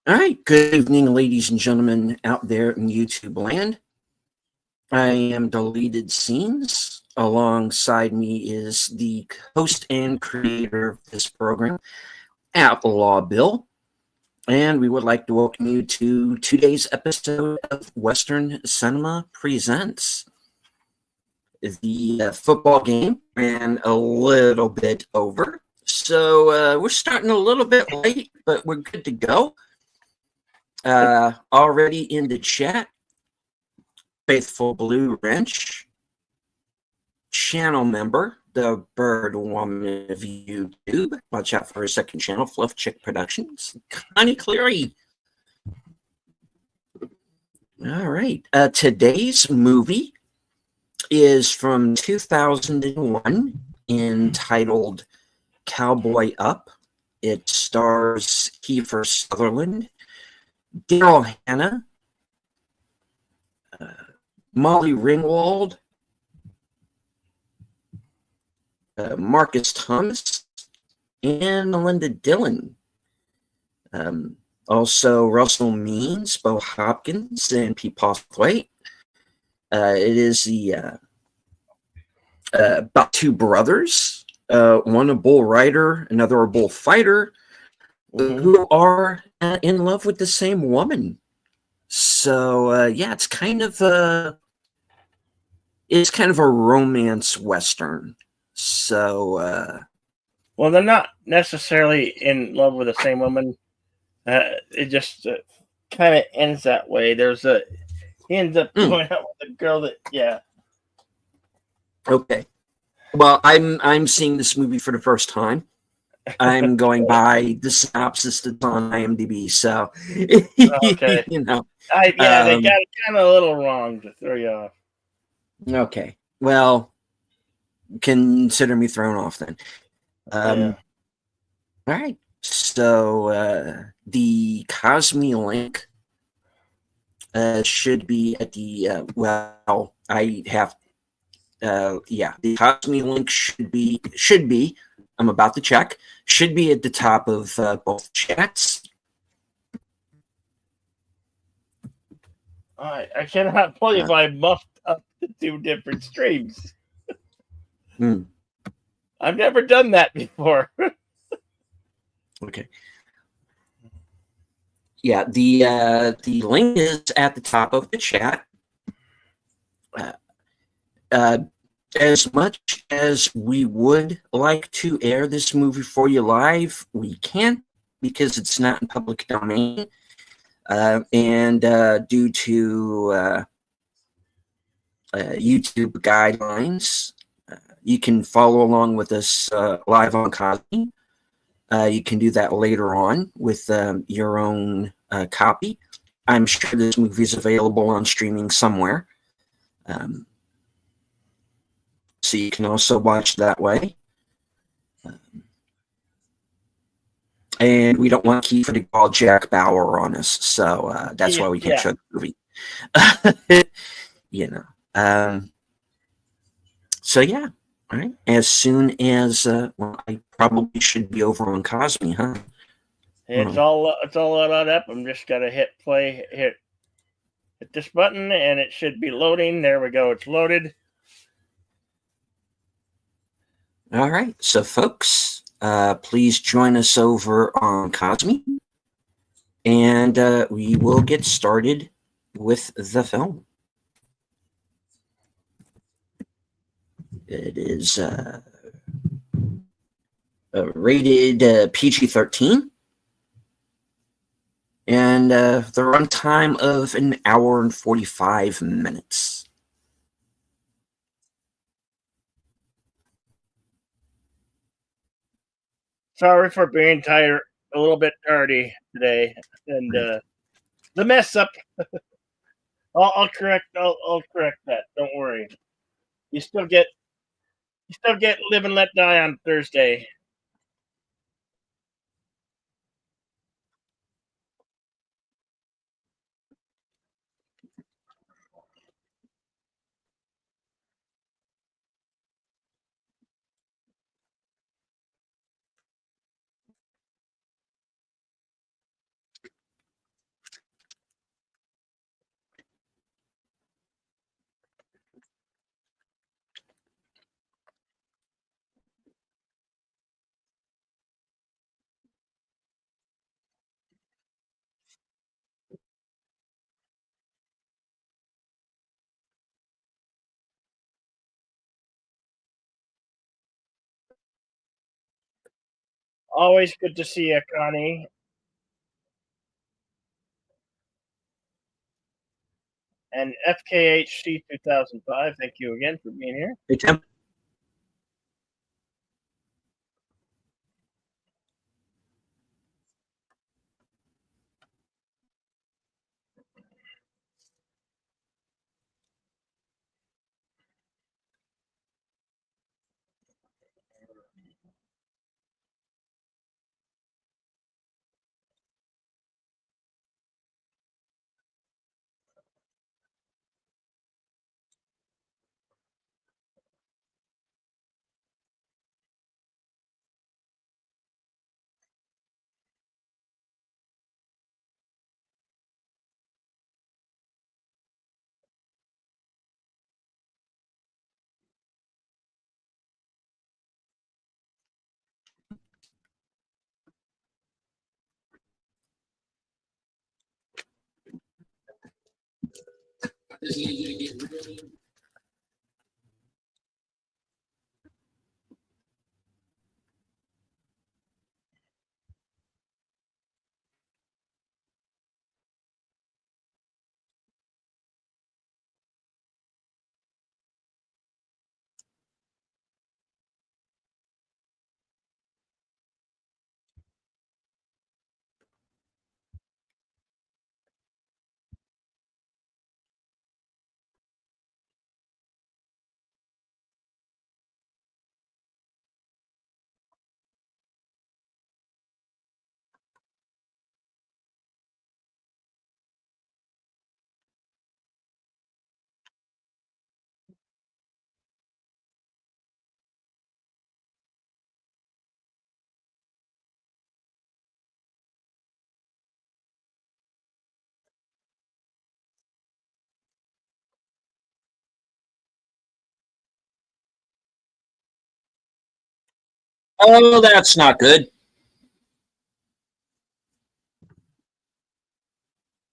All right, good evening, ladies and gentlemen out there in YouTube land. I am Deleted Scenes. Alongside me is the host and creator of this program, Outlaw Bill. And we would like to welcome you to today's episode of Western Cinema Presents. The football game ran a little bit over, so we're starting a little bit late, but we're good to go. Already in the chat, Faithful Blue Wrench, channel member, the Bird Woman of YouTube. Watch out for her second channel, Fluff Chick Productions. Connie Cleary. All right. Today's movie is from 2001, entitled Cowboy Up. It stars Kiefer Sutherland, Daryl Hannah, Molly Ringwald, Marcus Thomas, and Melinda Dillon. Also, Russell Means, Bo Hopkins, and Pete Postlethwaite. It is the about two brothers, one a bull rider, another a bull fighter, who are in love with the same woman. So yeah, it's kind of a romance western. So well, they're not necessarily in love with the same woman. It just kind of ends that way. He ends up going out with a girl that, yeah. Okay. Well, I'm seeing this movie for the first time. I'm going by the synopsis that's on IMDb. So, Okay. you know. They got it kind of a little wrong to throw you off. Okay. Well, consider me thrown off then. Yeah. All right. So, the Cosme link should be at the, the Cosme link should be, I'm about to check, should be at the top of both chats. I cannot believe I muffed up the two different streams. I've never done that before. Okay. Yeah, the link is at the top of the chat. As much as we would like to air this movie for you live, we can't because it's not in public domain. And due to YouTube guidelines, you can follow along with us live on Cosme. You can do that later on with your own copy. I'm sure this movie is available on streaming somewhere. So you can also watch that way. And we don't want Kiefer to call Jack Bauer on us, so that's why we can't show the movie. So yeah, all right. As soon as I probably should be over on Cosme, huh? It's all loaded up. I'm just gonna hit play, hit this button, and it should be loading. There we go. It's loaded. All right, so folks, please join us over on Cosme, and we will get started with the film. It is rated PG-13, and the runtime of an hour and 45 minutes. Sorry for being tired, a little bit tardy today, and the mess up. I'll correct that. Don't worry. You still get Live and Let Die on Thursday. Always good to see you, Connie. And FKHC 2005, thank you again for being here. Hey, Tim. Oh, that's not good.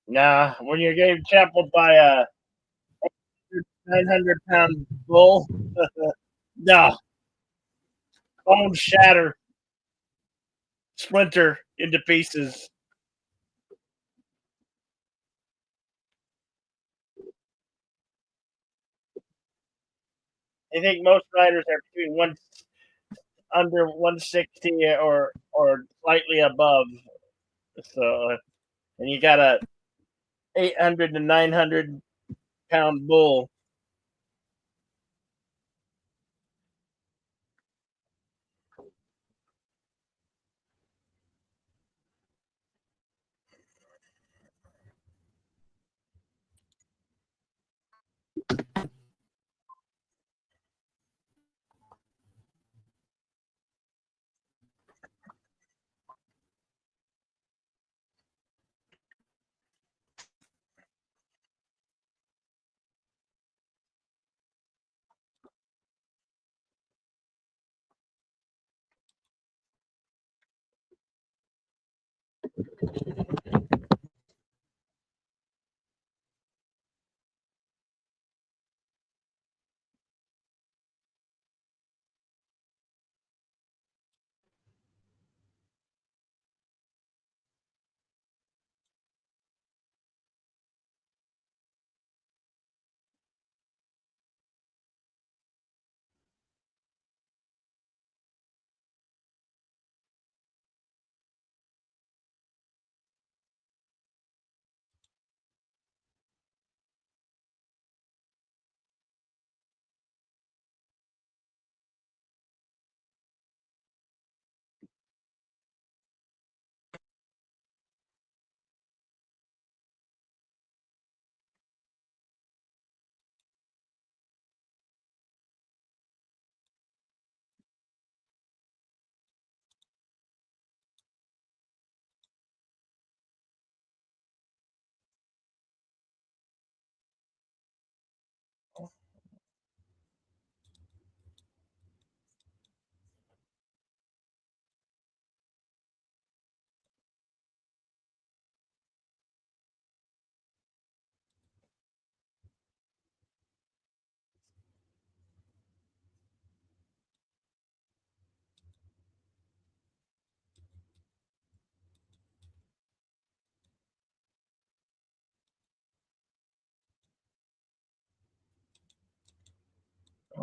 Nah, when you're getting trampled by a 900-pound bull, no, bone shatter, splinter into pieces. I think most riders are between one under 160 or slightly above. So, and you got a 800 to 900-pound bull.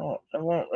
Oh, I won't.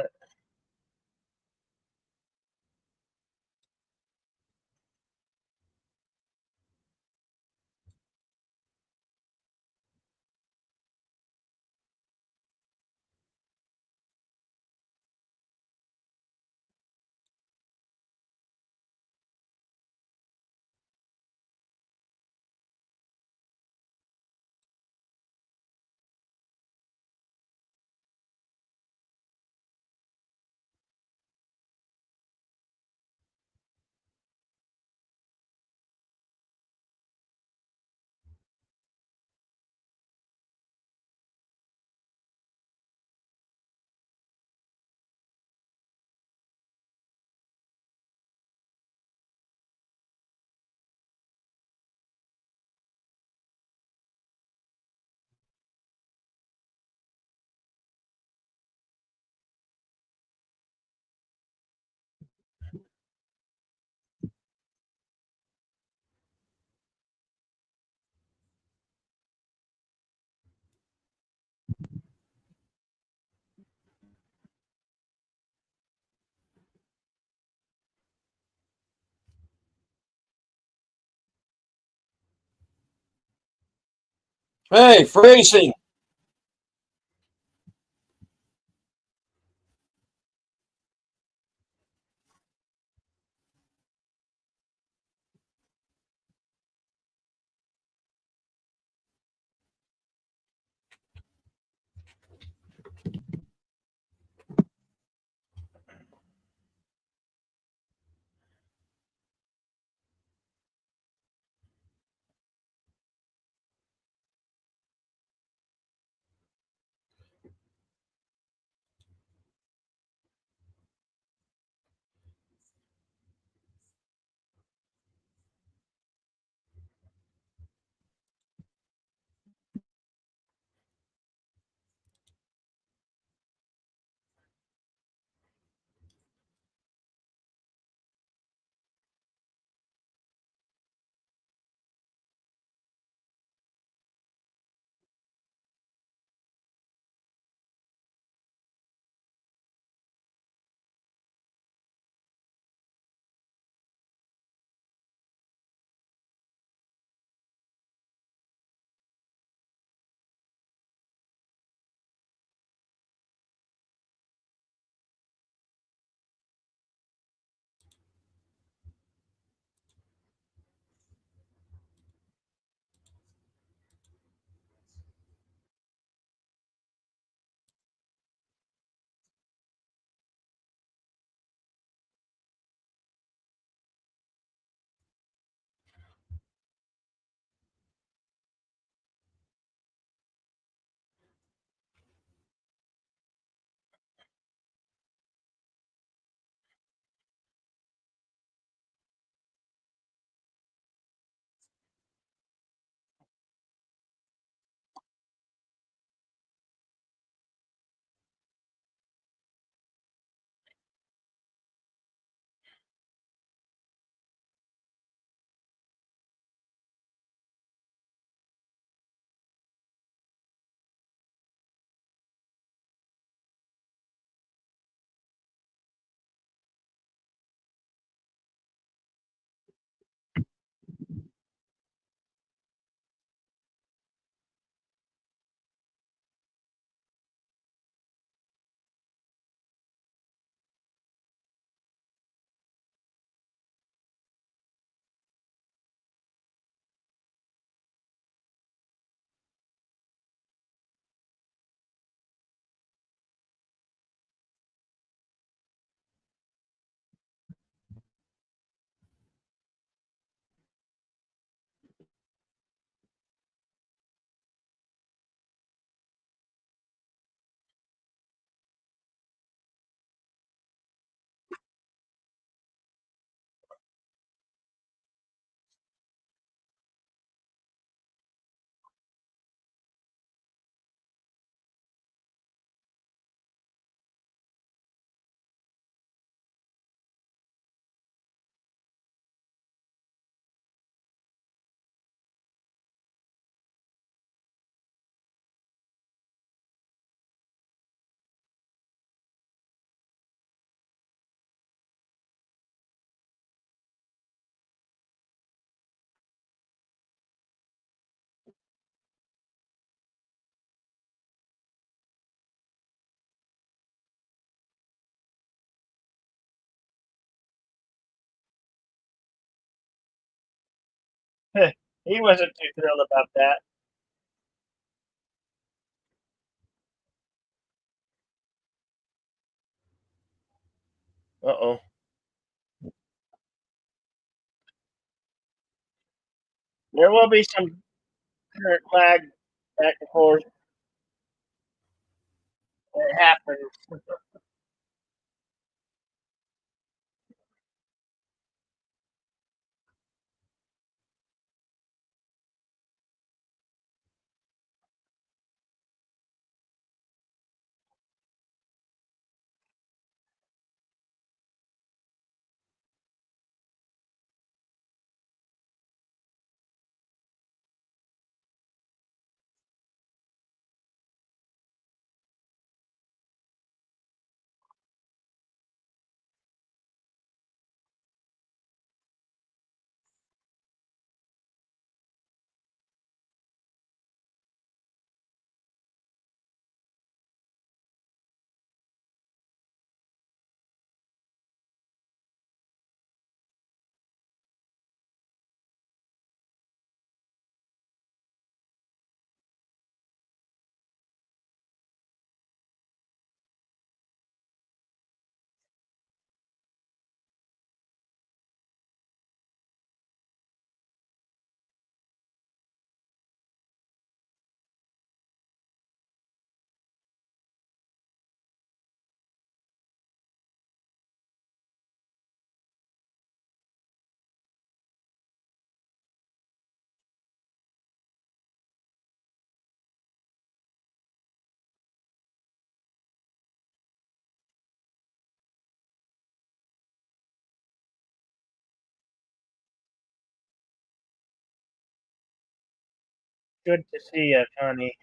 Hey, phrasing. He wasn't too thrilled about that. Uh-oh. There will be some current lag back and forth. It happens. Good to see you, Connie.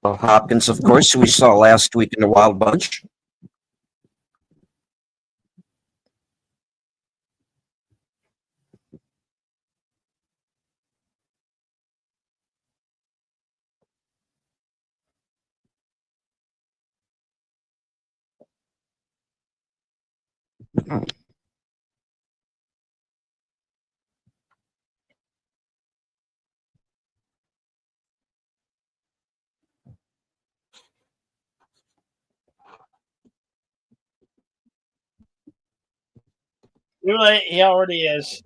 Well, Hopkins, of course, who we saw last week in the Wild Bunch. Too late. He already is.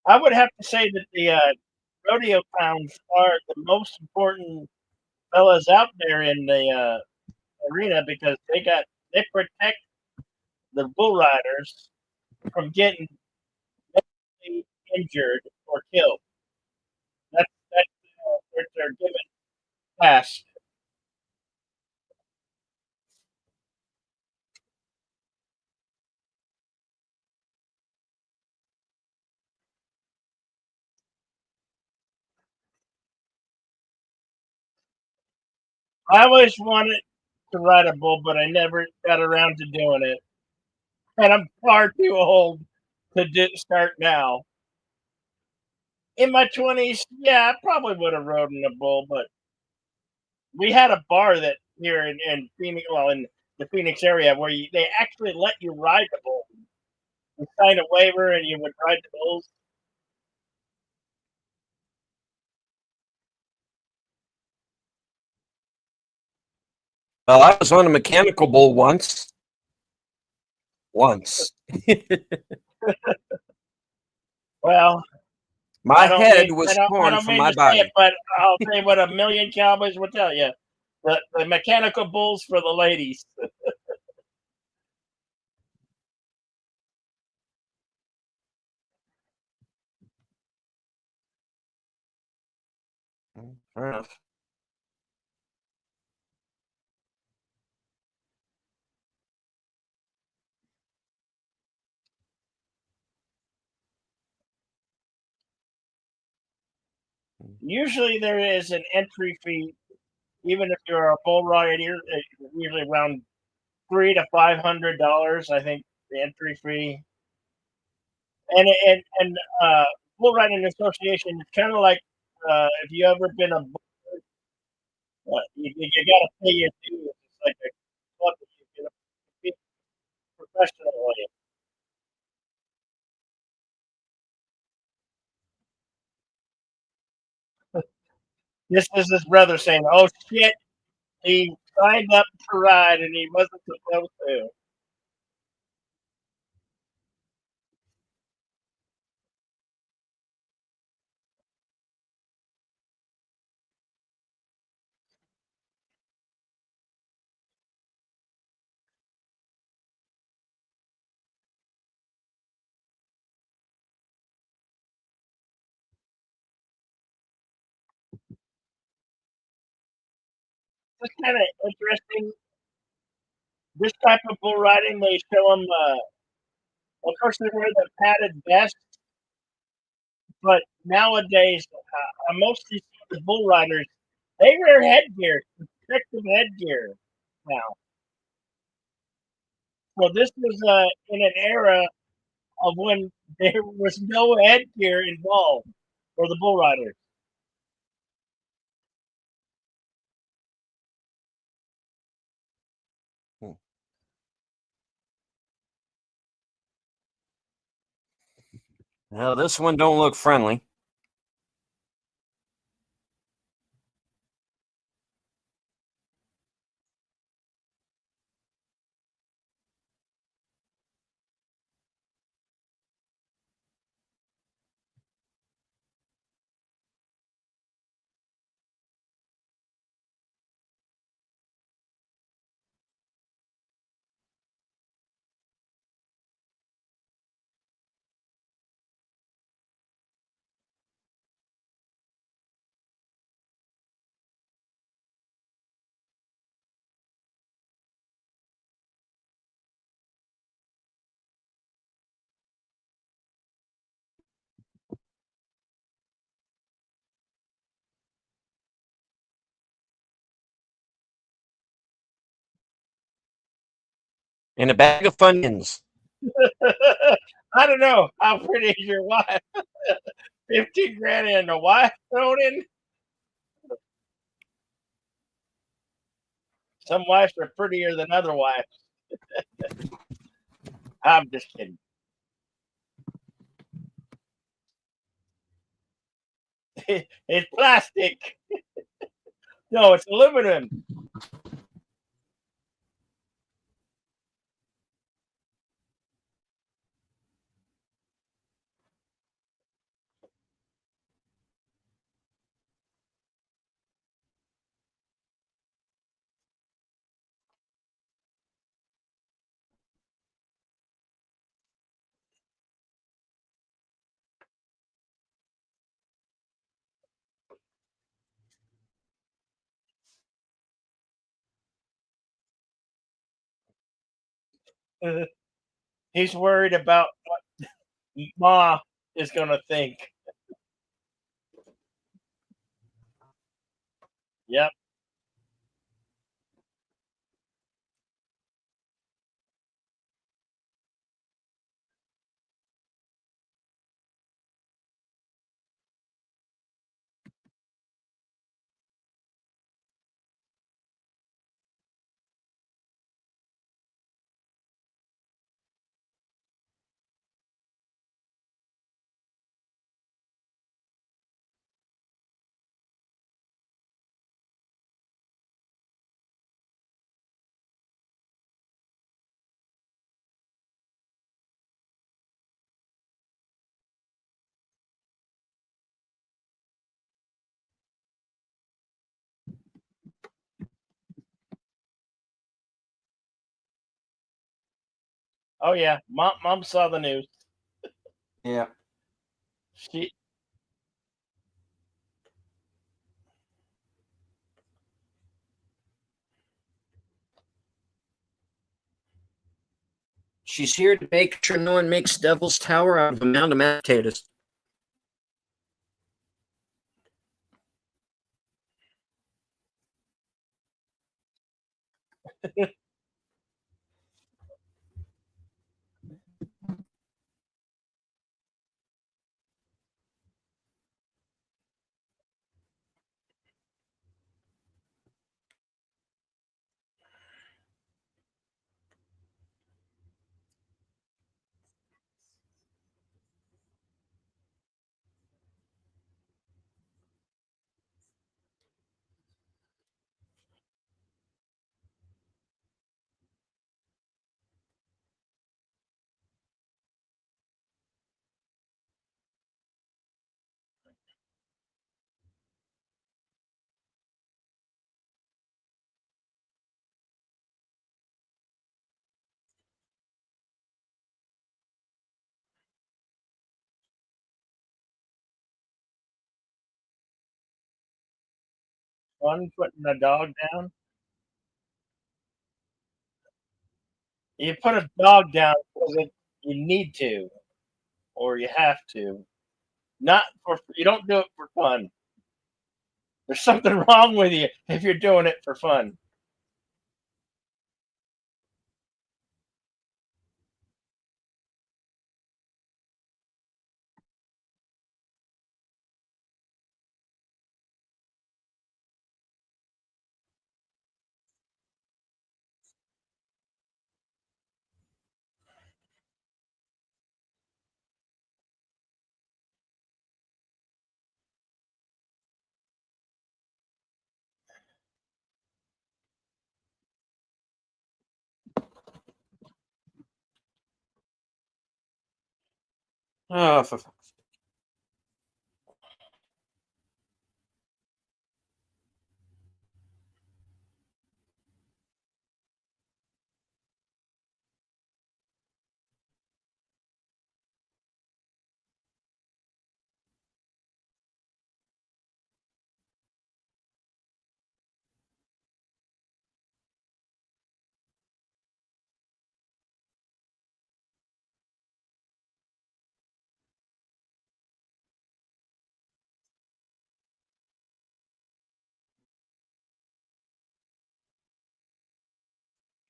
I would have to say that the rodeo clowns are the most important fellas out there in the arena because they protect the bull riders from getting injured or killed. That's what they're given past. I always wanted to ride a bull, but I never got around to doing it, and I'm far too old to start now. In my 20s, yeah, I probably would have rode in a bull, but we had a bar that here in Phoenix, well, in the Phoenix area, where they actually let you ride the bull. You sign a waiver, and you would ride the bulls. Well, I was on a mechanical bull once. Once. Well, My head was I torn don't from mean my to say it, body. but I'll tell you what a million cowboys will tell you: the mechanical bulls for the ladies. Fair enough. Usually, there is an entry fee, even if you're a bull rider. Usually around $300 to $500. I think the entry fee, and bull riding association is kind of like if you ever been a you got to pay your dues. It's like a club that you get compete professionally. This is his brother saying, "Oh shit, he signed up to ride and he wasn't supposed to." It's kind of interesting. This type of bull riding, they show them. Of course, they wear the padded vest, but nowadays, most of the bull riders they wear headgear, protective headgear now. So this was in an era of when there was no headgear involved for the bull riders. Hmm. Well, this one don't look friendly. And a bag of Funyuns. I don't know how pretty is your wife. 15 grand and a wife thrown in. Some wives are prettier than other wives. I'm just kidding. It's plastic. No, it's aluminum. He's worried about what Ma is going to think. Yep. Oh yeah, Mom saw the news. Yeah. She She's here to make sure no one makes Devil's Tower out of a mound of mashed potatoes. fun putting a dog down. You put a dog down because you need to or you have to. Not for you don't do it for fun. There's something wrong with you if you're doing it for fun. Oh, for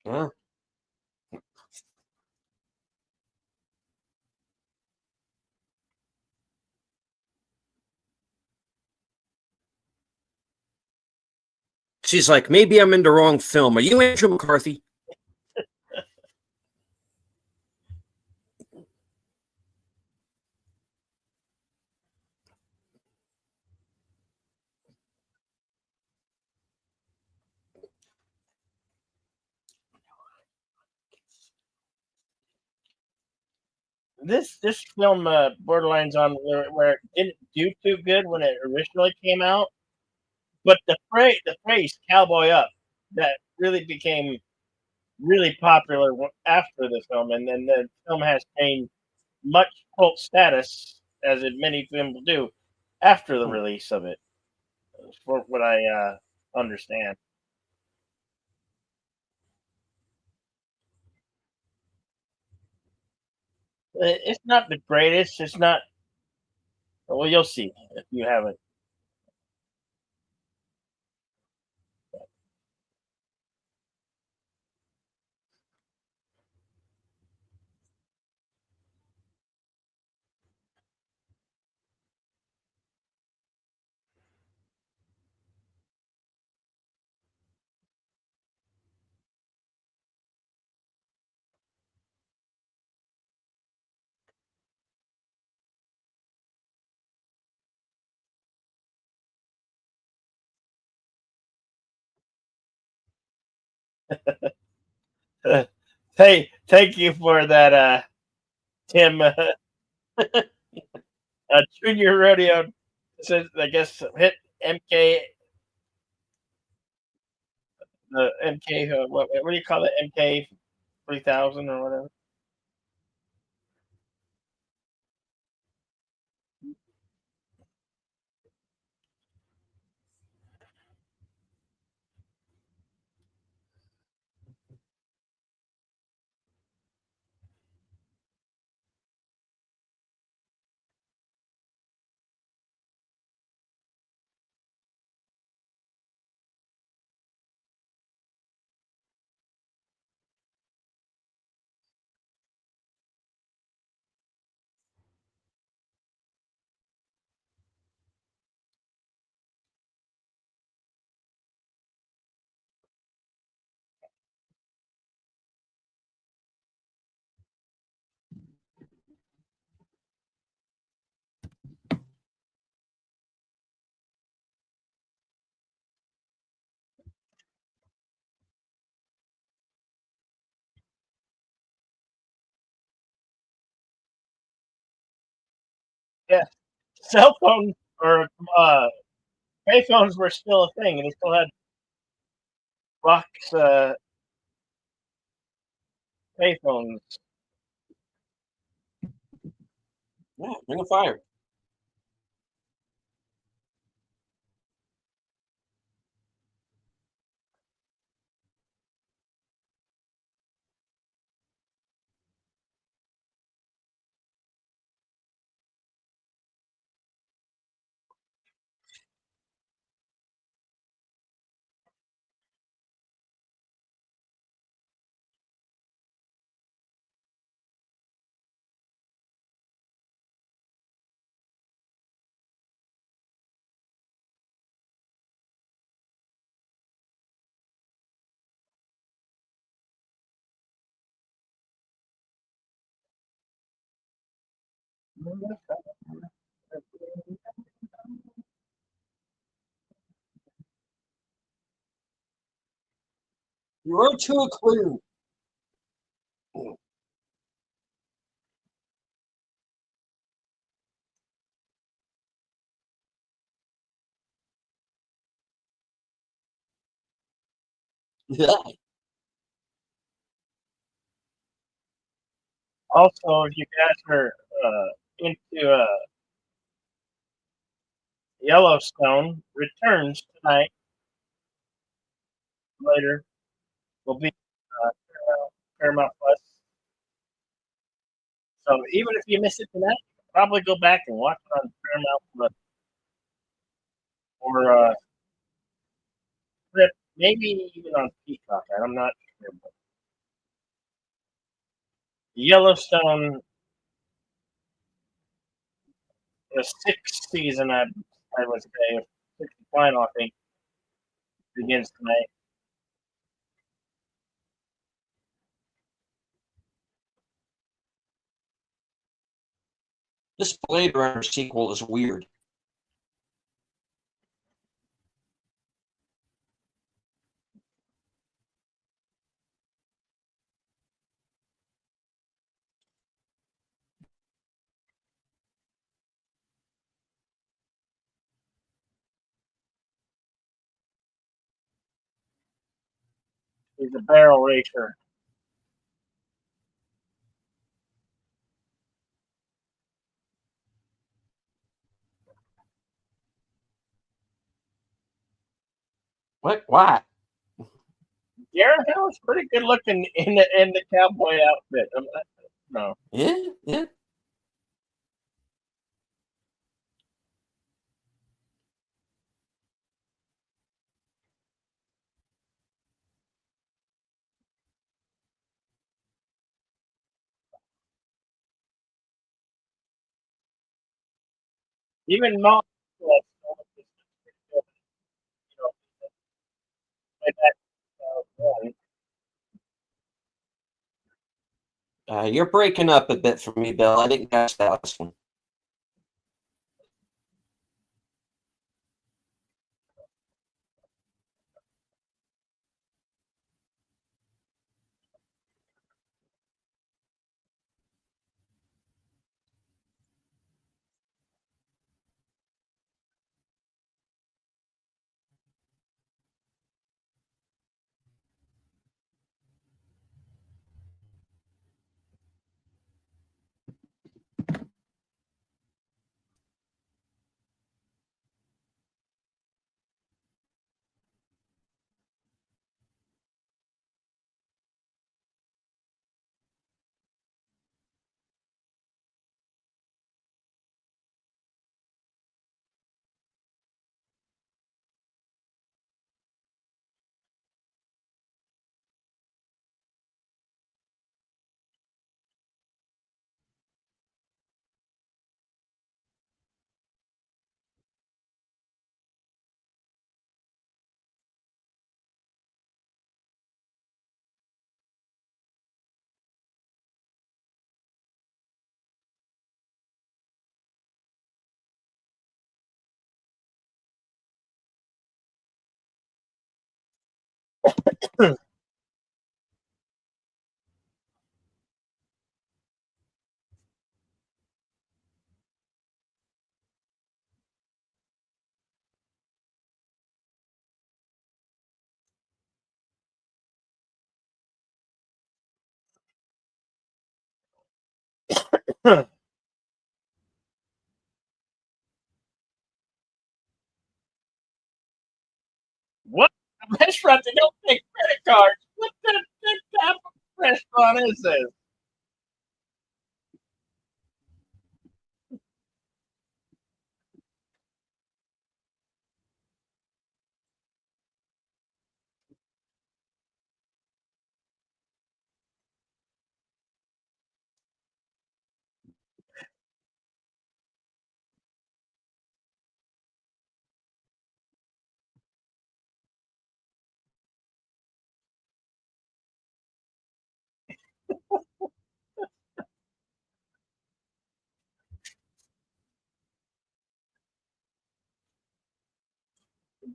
yeah. She's like, maybe I'm in the wrong film. Are you Andrew McCarthy? This film borderlines on where it didn't do too good when it originally came out, but the phrase "cowboy up" that really became really popular after the film, and then the film has gained much cult status as many films do after the release of it. For what I understand. It's not the greatest. It's not. Well, you'll see if you haven't. Hey, thank you for that, Tim. Junior Rodeo says, I guess, hit MK, the MK, what do you call it? MK 3000 or whatever. Yeah, cell phone or payphones were still a thing, and they still had box payphones. Yeah, Ring of Fire. You wrote to a clue. Yeah. Also, if you guys are into Yellowstone, returns tonight. Later will be Paramount Plus. So even if you miss it tonight, probably go back and watch it on Paramount Plus or maybe even on Peacock. I'm not sure. But Yellowstone, the sixth season, I would say, sixth final, I think, begins tonight. This Blade Runner sequel is weird. He's a barrel racer. What? Why? Garrett Hill's pretty good looking in the cowboy outfit. No. Yeah, yeah. Even mom, you know, like that, You're breaking up a bit for me, Bill. I didn't catch that last one. what? A restaurant that don't take credit cards? What the type of restaurant is this?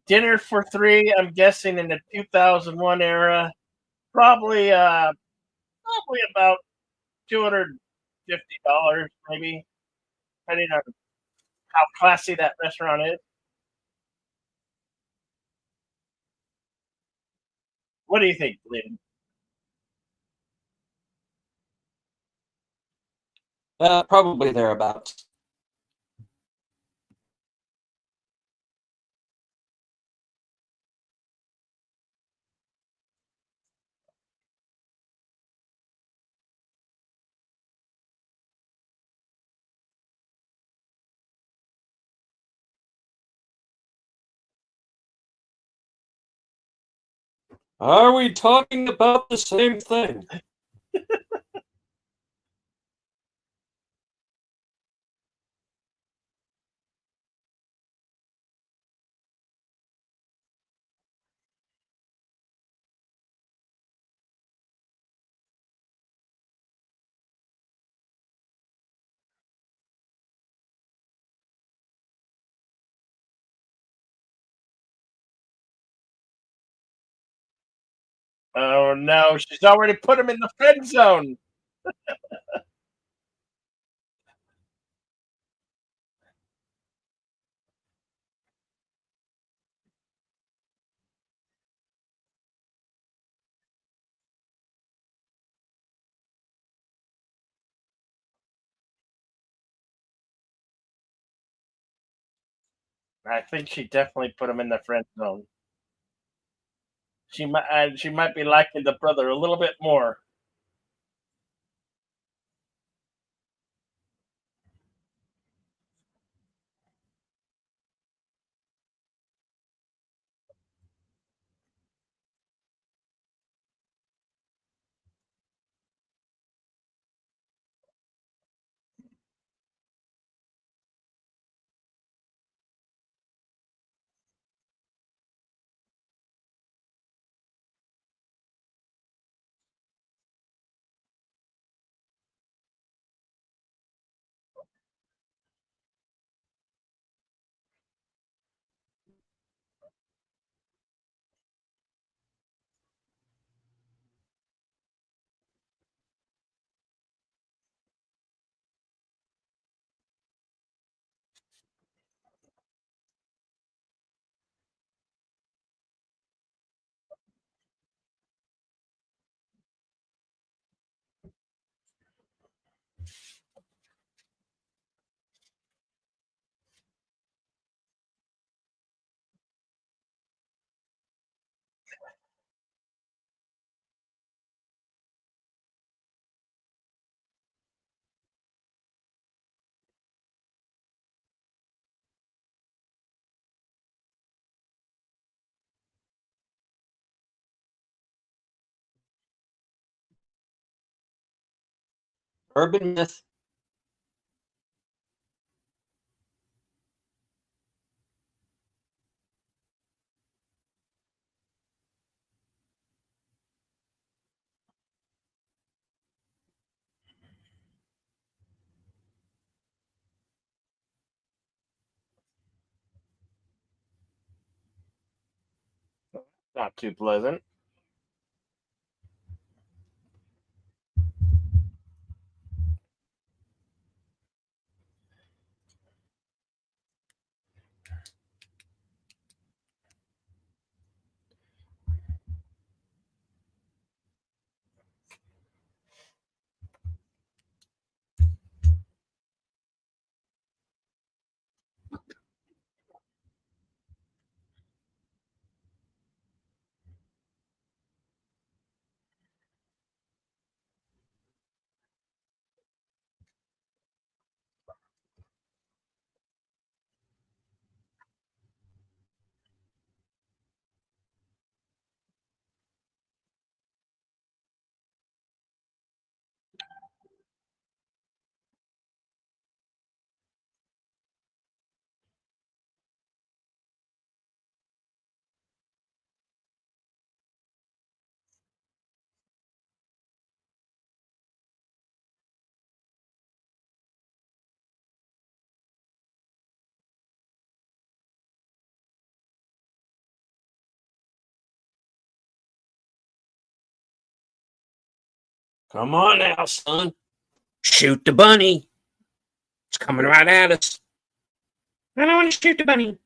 Dinner for three. I'm guessing in the 2001 era, probably probably about $250, maybe, depending on how classy that restaurant is. What do you think, Lynn? Probably thereabouts. Are we talking about the same thing? Oh no, she's already put him in the friend zone. I think she definitely put him in the friend zone. She might be liking the brother a little bit more. Urban myth. Not too pleasant. Come on now, son. Shoot the bunny. It's coming right at us. I don't want to shoot the bunny.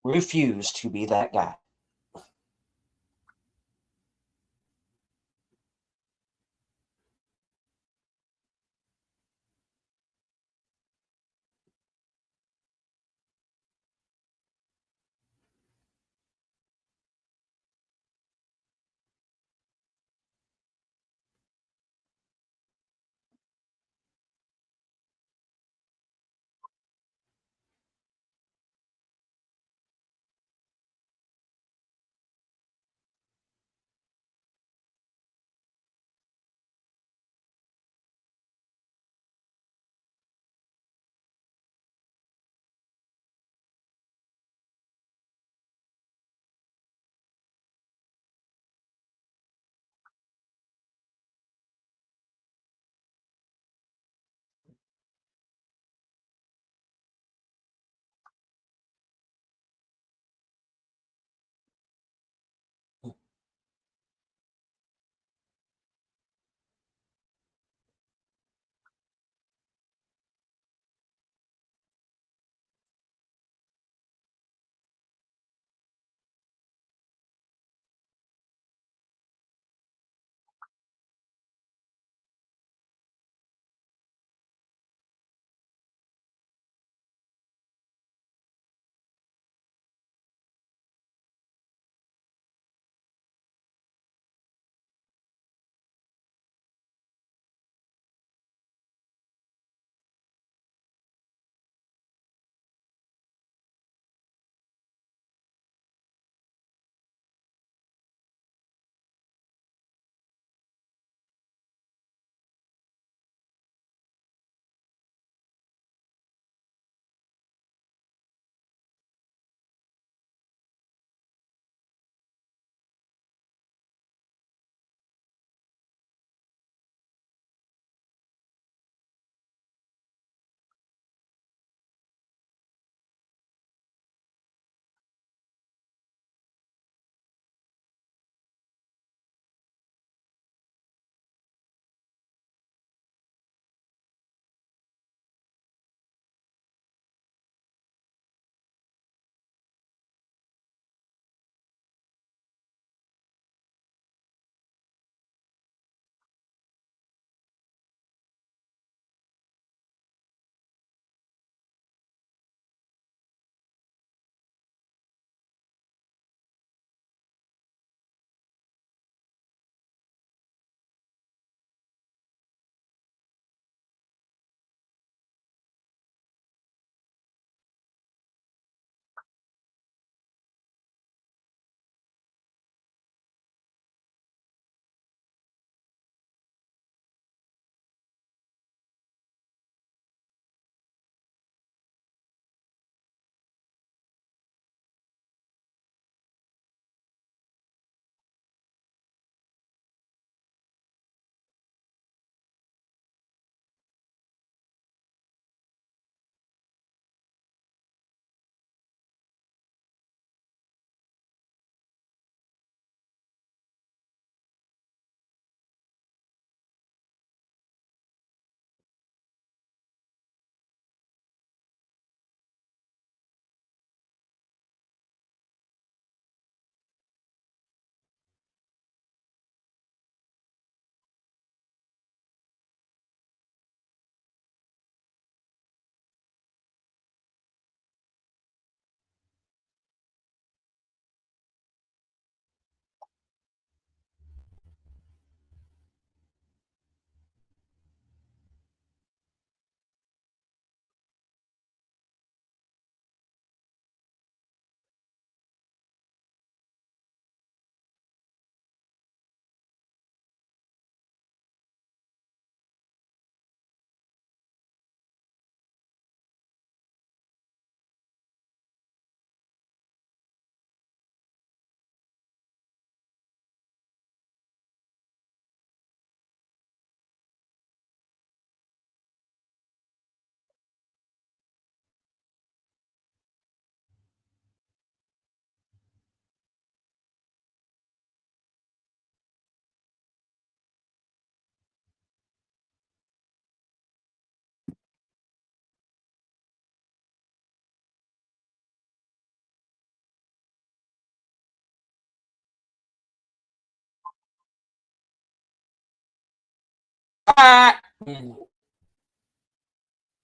refuse to be that guy.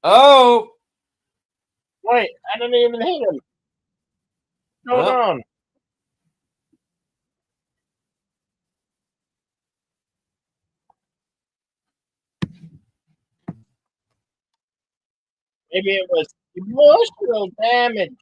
Oh, Wait, I didn't even hit him. Hold well, on. Maybe it was emotional damage.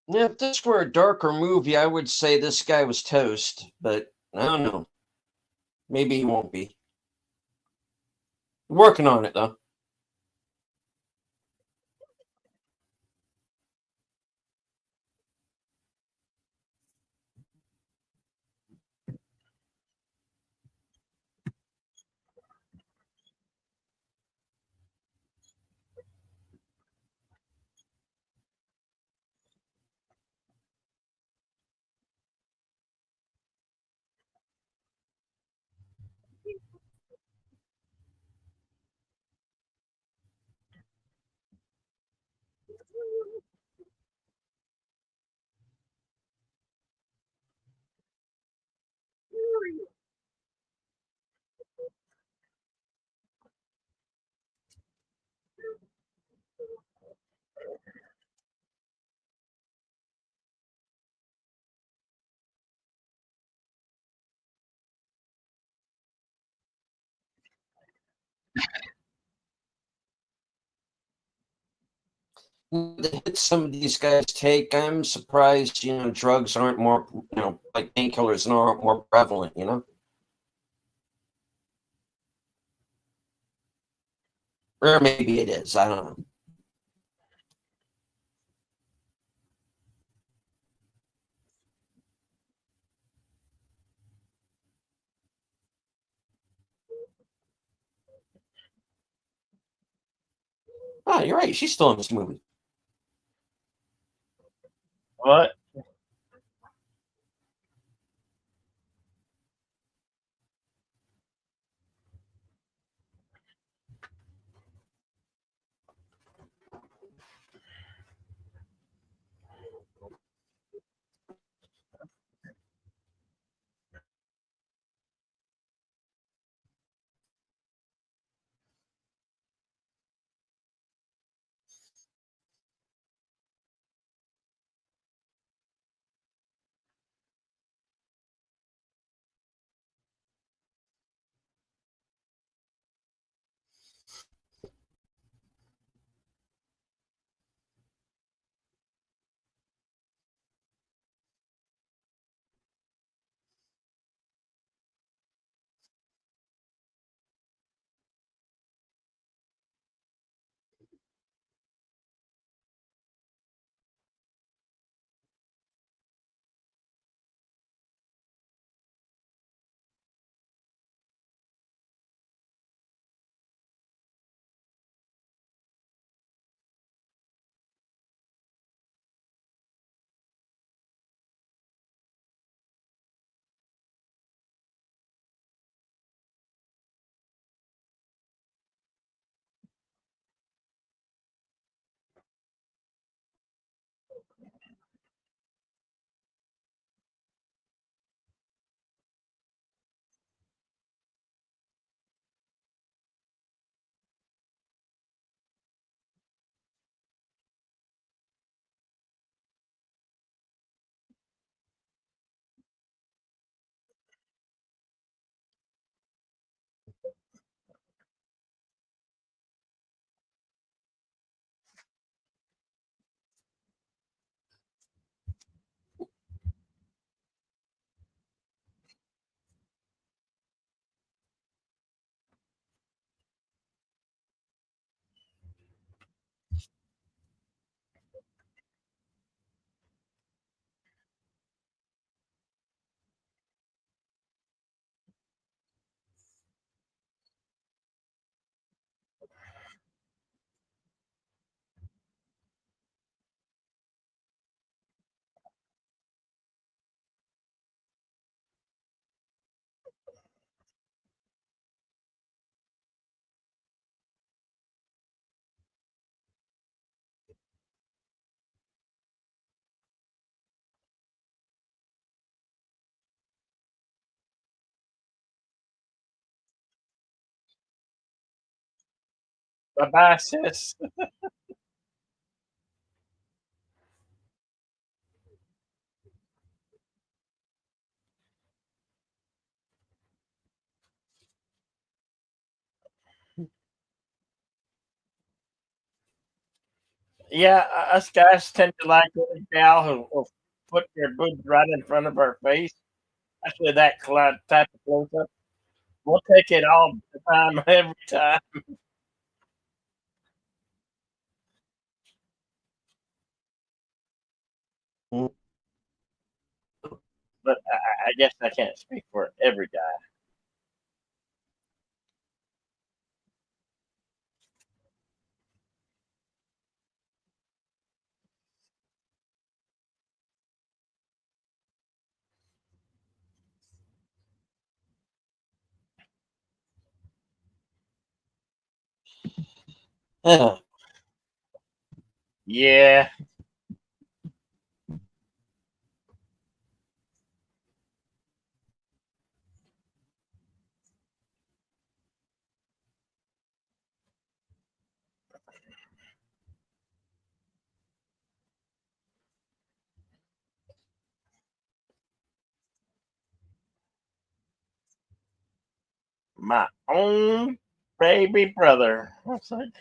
Yeah, if this were a darker movie, I would say this guy was toast, but I don't know. Maybe he won't be. Working on it, though. The hits some of these guys take, I'm surprised, drugs aren't more, like painkillers aren't more prevalent. Or maybe it is. I don't know. Oh, you're right. She's still in this movie. What? Bye bye, sis. Yeah, us guys tend to like a gal who will put their boobs right in front of our face, especially that type of close up. We'll take it all the time, every time. Mm. But I guess I can't speak for every guy. Yeah, my own baby brother. What's that?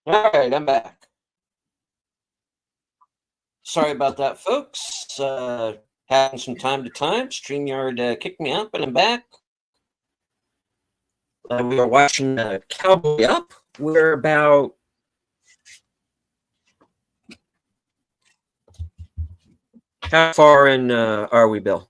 All right, I'm back. Sorry about that, folks. Happens from time to time. StreamYard kicked me out, but I'm back. We are watching Cowboy Up. We're about how far in are we, Bill?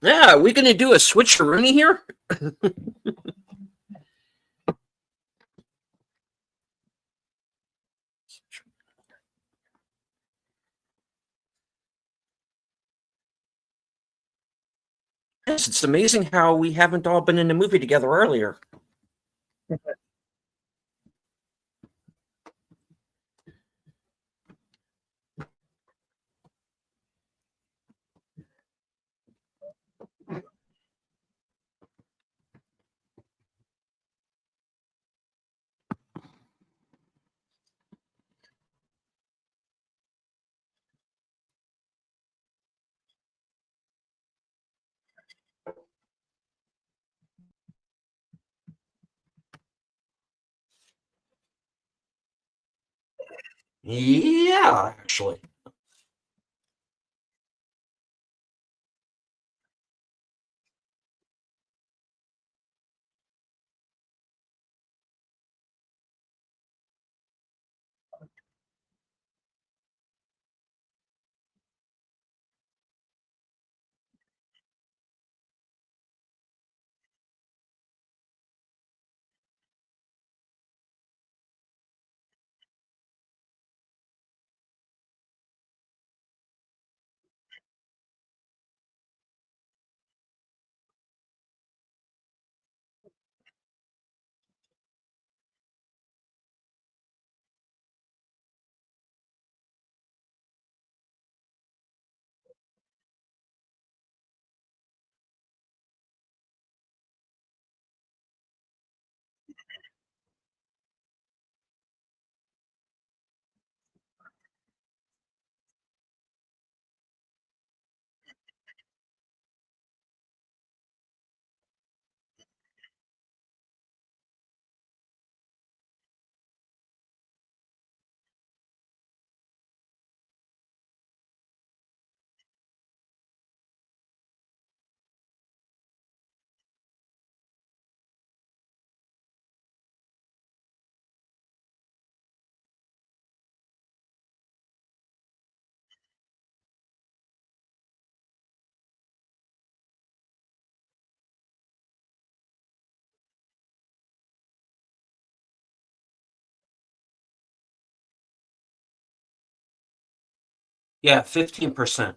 Yeah, are we going to do a switcheroonie here? Yes, it's amazing how we haven't all been in a movie together earlier. Yeah, actually. Yeah, 15%.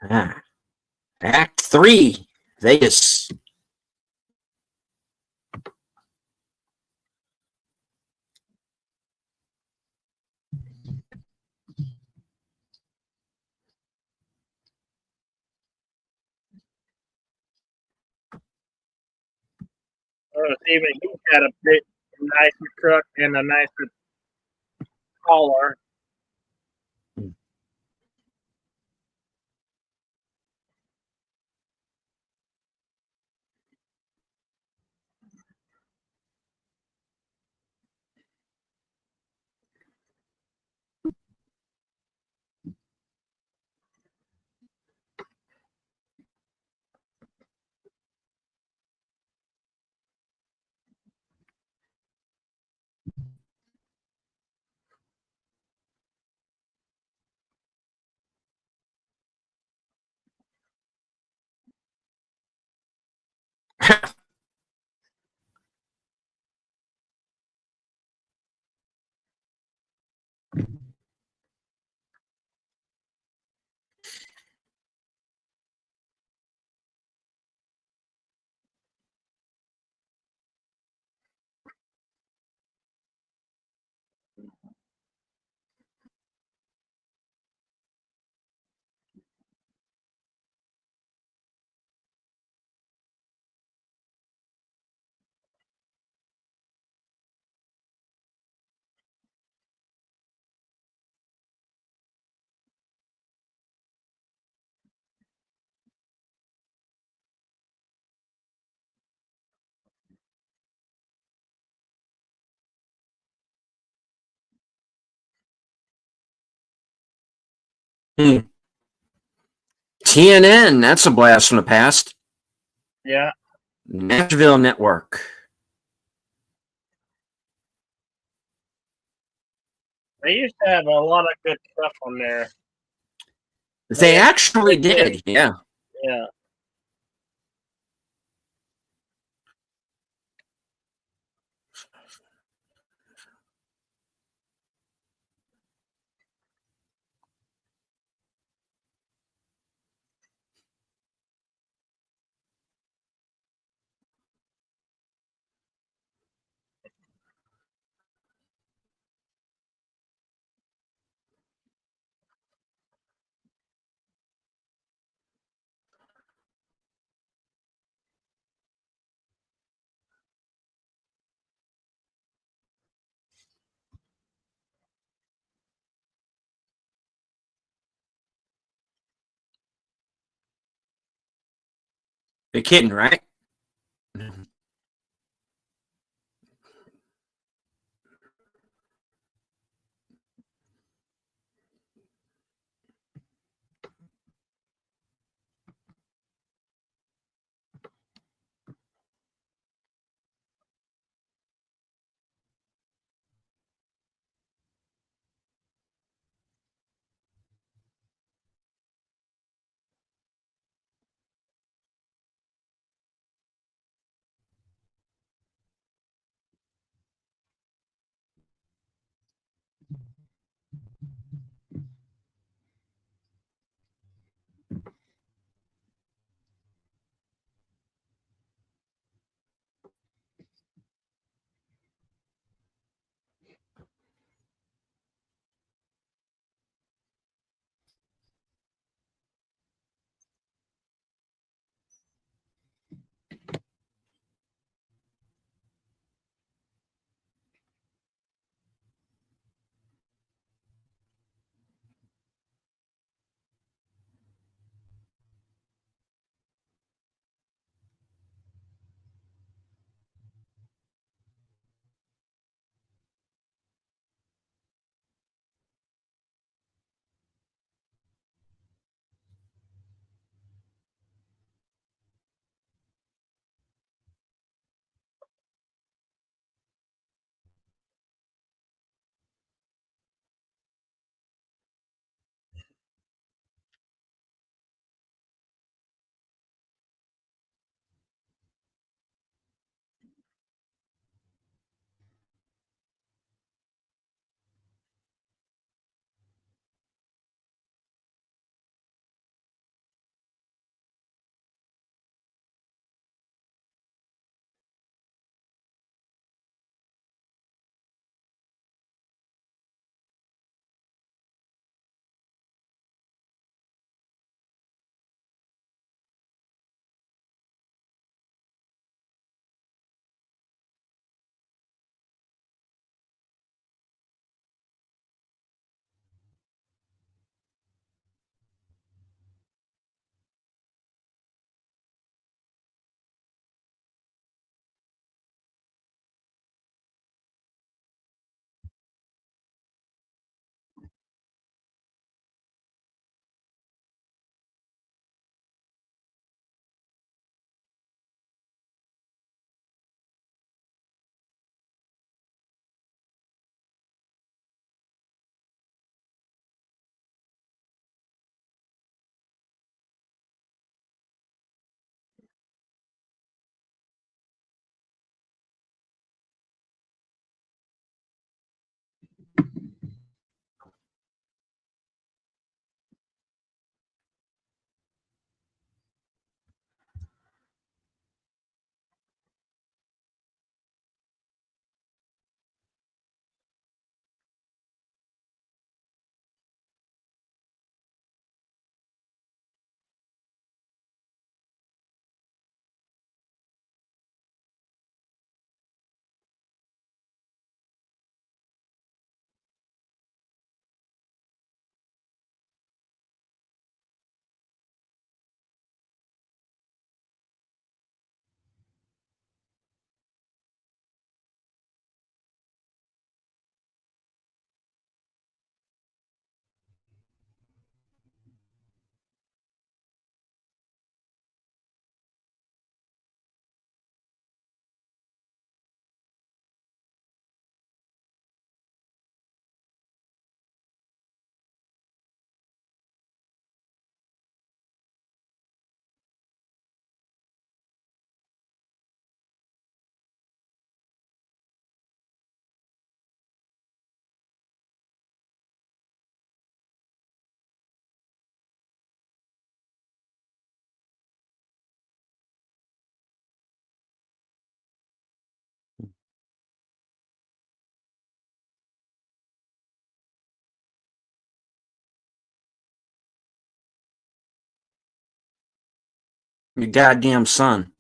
Ah, Act 3, Vegas. Even he had a bit nicer truck and a nicer collar. TNN, that's a blast from the past. Yeah. Nashville Network. They used to have a lot of good stuff on there. They actually did, yeah. Yeah. You're kidding, right? Your goddamn son.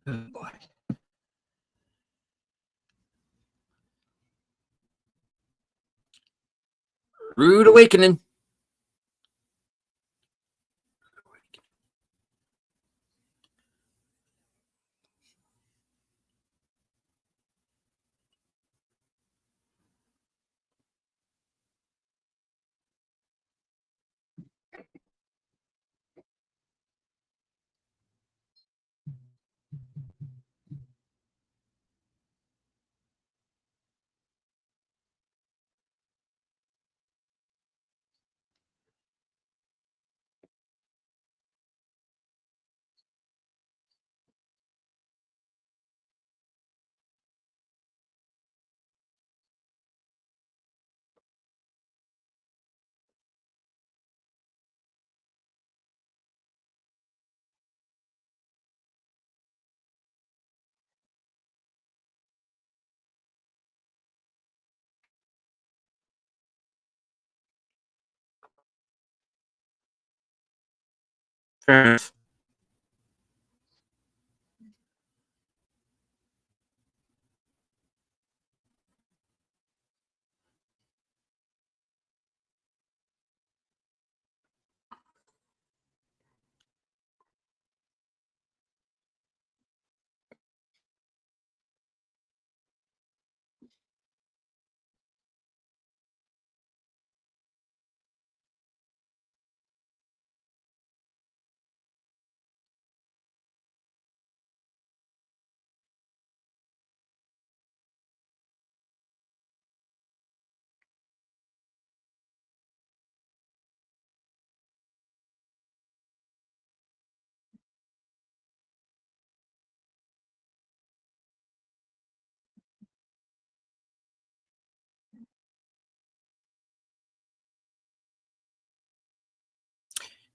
Oh boy. Rude awakening. Fair enough.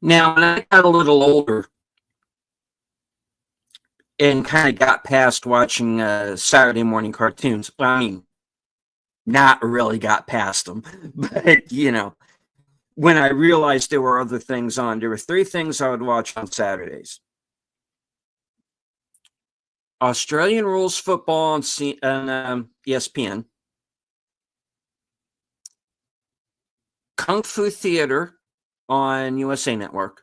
Now, when I got a little older and kind of got past watching Saturday morning cartoons, well, I mean, not really got past them, but when I realized there were other things on, there were three things I would watch on Saturdays: Australian rules football on ESPN, Kung Fu Theater on USA Network,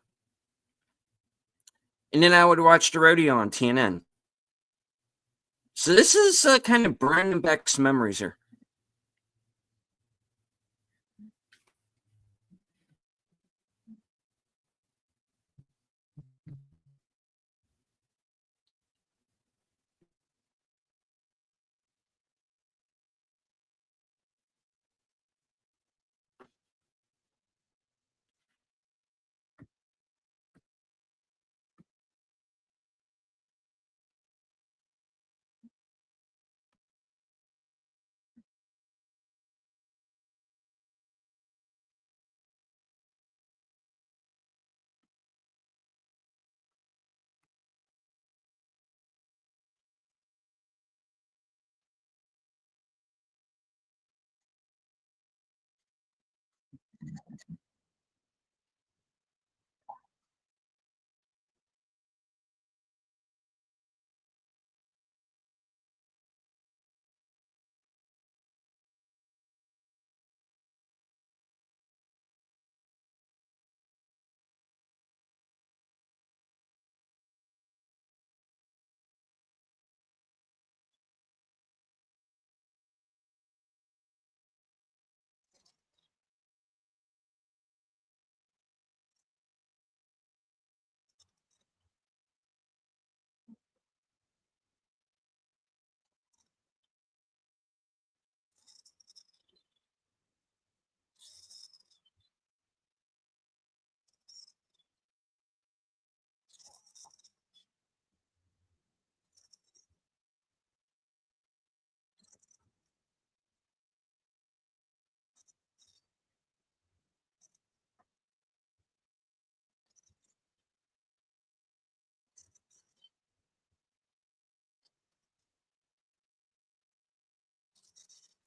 and then I would watch the rodeo on TNN. So this is kind of Brandon Beck's memories here.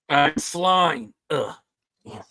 I'm flying. Ugh. Yeah.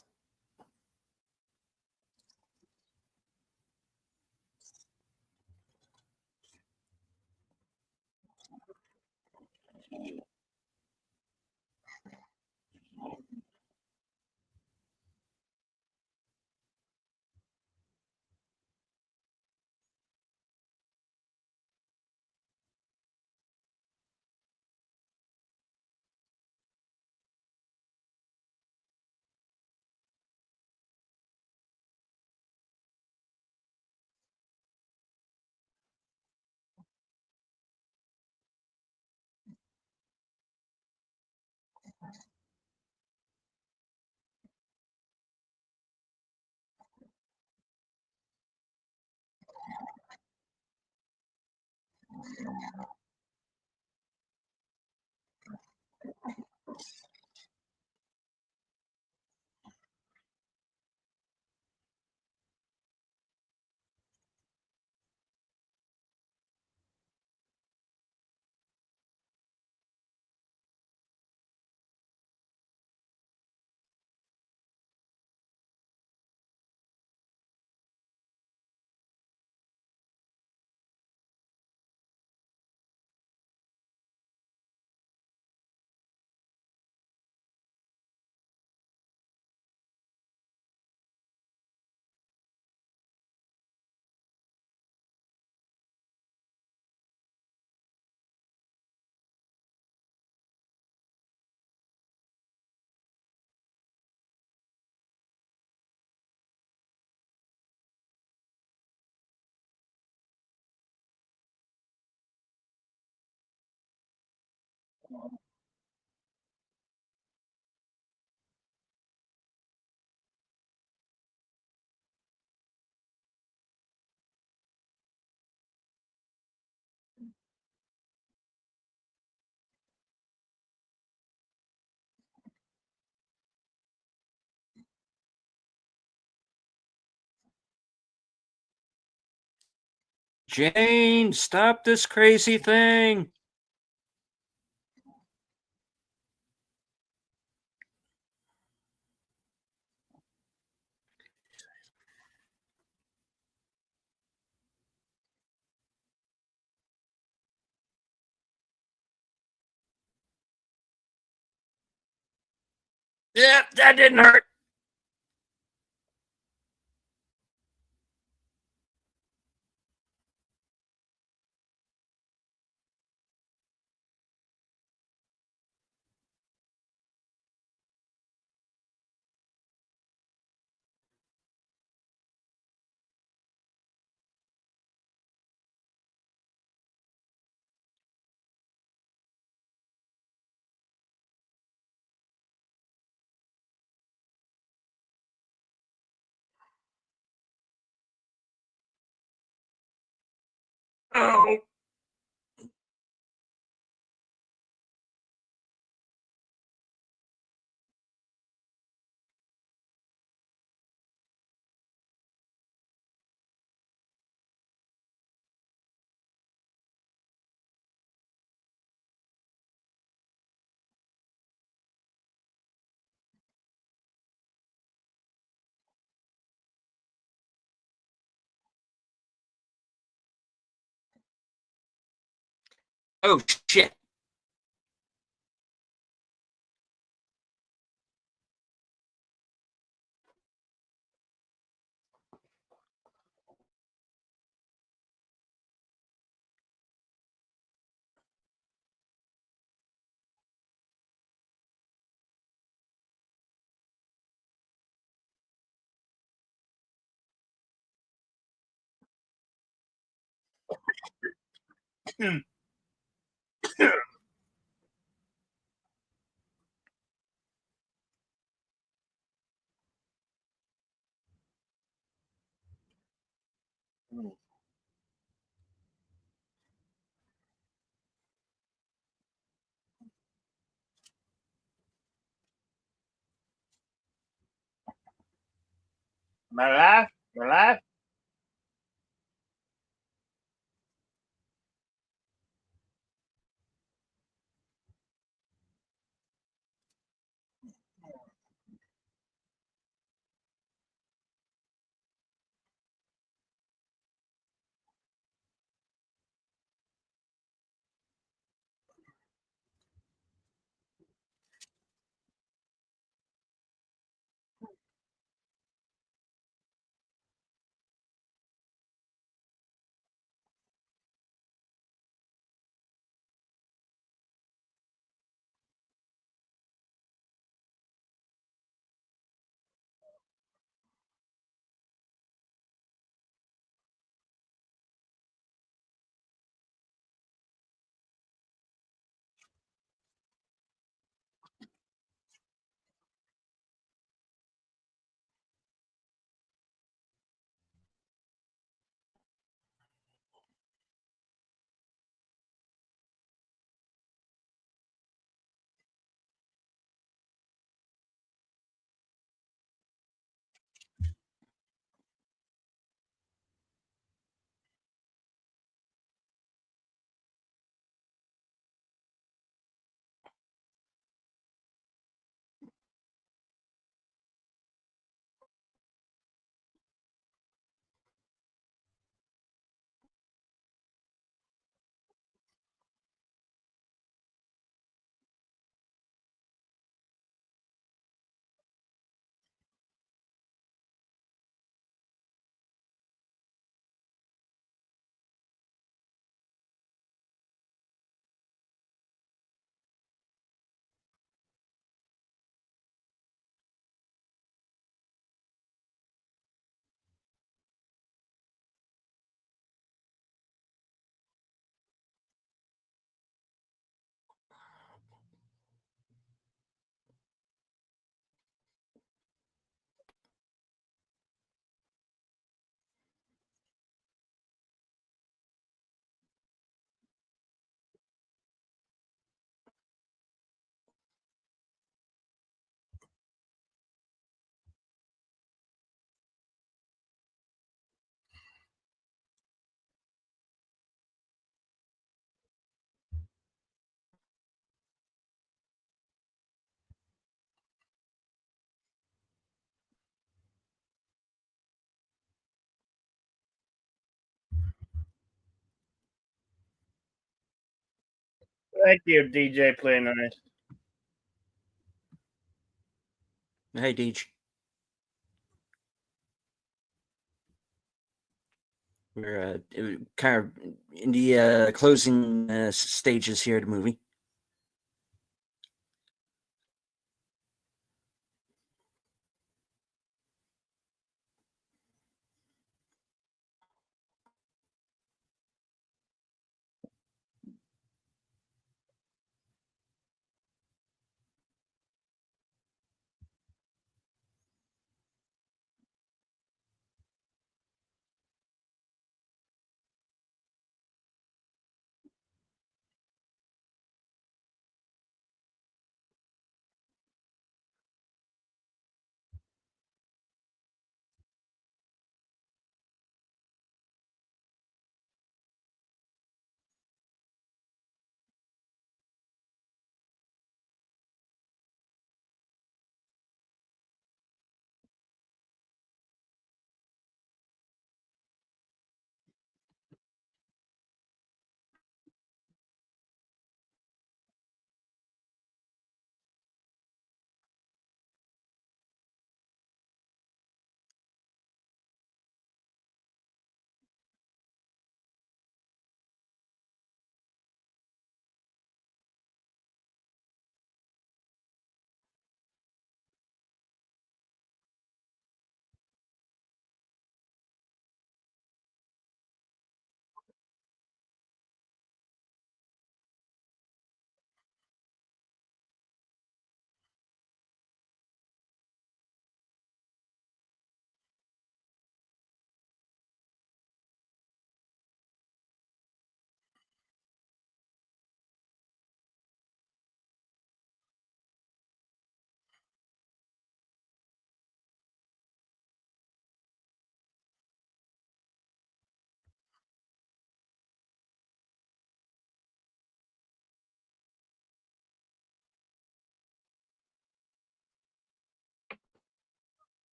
Jane, stop this crazy thing. Yeah, that didn't hurt. Oh. Oh, shit. My life, my life. Thank you, DJ Play Nice. Hey, Deej. We're kind of in the closing stages here of the movie.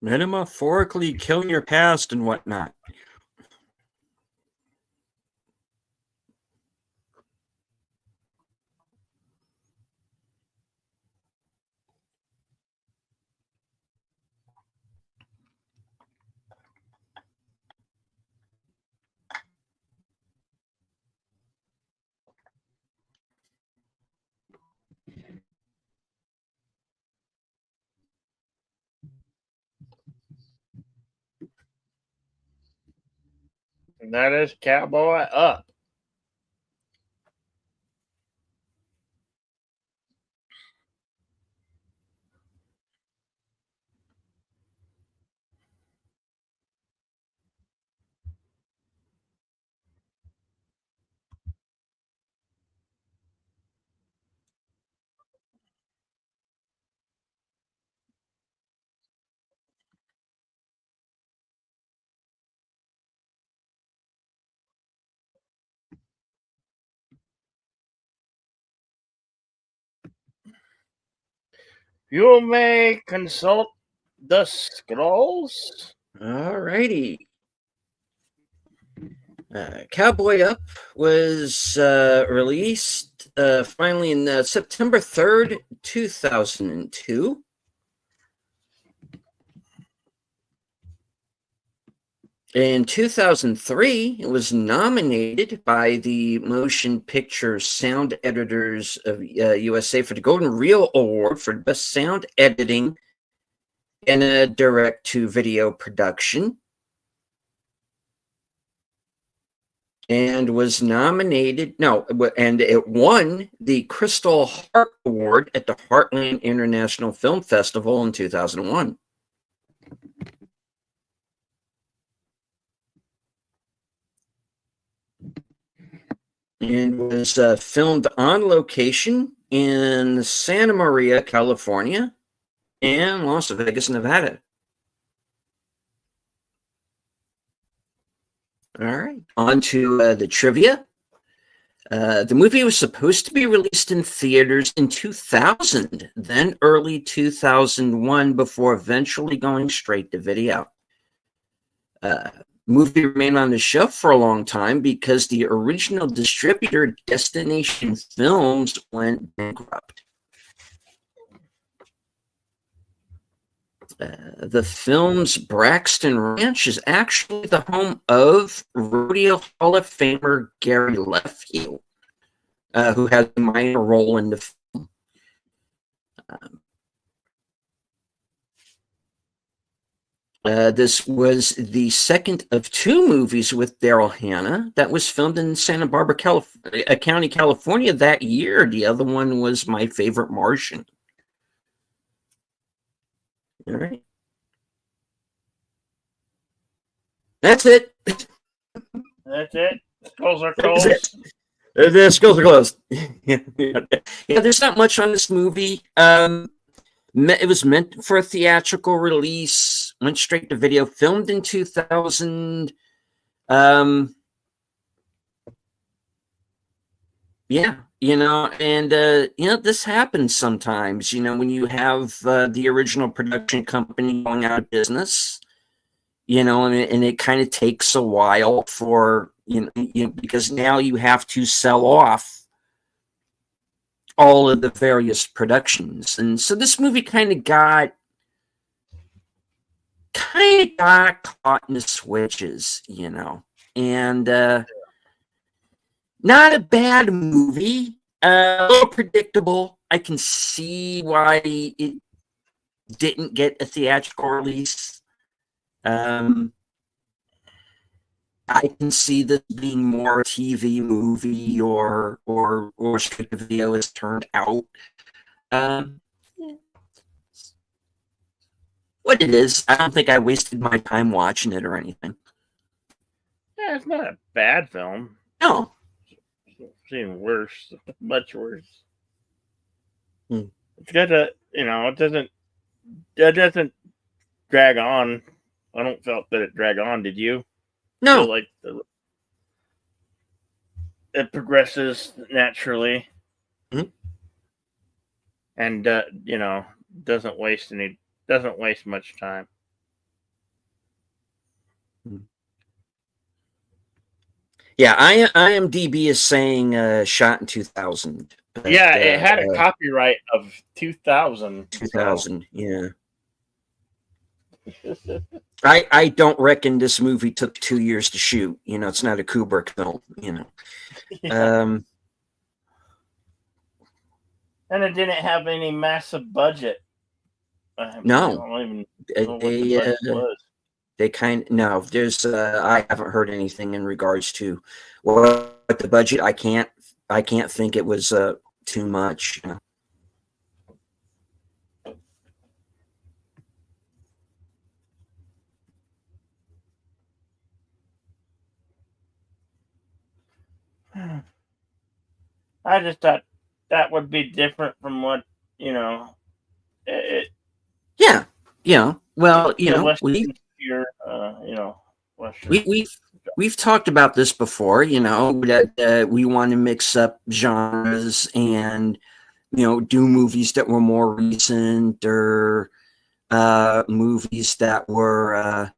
Metaphorically killing your past and whatnot. And that is Cowboy Up. You may consult the scrolls. All righty. Cowboy Up was released finally in September 3rd, 2002. In 2003, it was nominated by the Motion Picture Sound Editors of USA for the Golden Reel Award for Best Sound Editing in a direct-to-video production, and was nominated, and it won the Crystal Heart Award at the Heartland International Film Festival in 2001. And was filmed on location in Santa Maria, California, and Las Vegas, Nevada. All right, on to the trivia. The movie was supposed to be released in theaters in 2000, then early 2001, before eventually going straight to video. Movie remained on the shelf for a long time because the original distributor, Destination Films, went bankrupt. The film's Braxton Ranch is actually the home of Rodeo Hall of Famer Gary Lefew, who has a minor role in the film. This was the second of two movies with Daryl Hannah that was filmed in Santa Barbara County, California that year. The other one was My Favorite Martian. All right. That's it. That's it. Skulls are closed. The skulls are closed. Yeah, there's not much on this movie. It was meant for a theatrical release, went straight to video, filmed in 2000. Yeah, and this happens sometimes, when you have the original production company going out of business, and it kind of takes a while for, because now you have to sell off all of the various productions. And so this movie kind of got caught in the switches, and not a bad movie, a little predictable. I can see why it didn't get a theatrical release. I can see this being more a TV movie or straight to video as turned out. What it is, I don't think I wasted my time watching it or anything. Yeah, it's not a bad film. No. It's even worse, much worse. Hmm. It's got a, it doesn't drag on. I don't felt that it dragged on. Did you? No. Feel like it progresses naturally, and doesn't waste much time. Yeah, IMDb is saying shot in 2000. But, yeah, it had a copyright of 2000. 2000, yeah. I don't reckon this movie took 2 years to shoot. It's not a Kubrick film, Yeah. And it didn't have any massive budget. No. I don't even know what the budget was. They no. There's I haven't heard anything in regards to what the budget. I can't think it was too much. I just thought that would be different from what it. Yeah. Well, Western, we've talked about this before. That we want to mix up genres and do movies that were more recent or movies that were.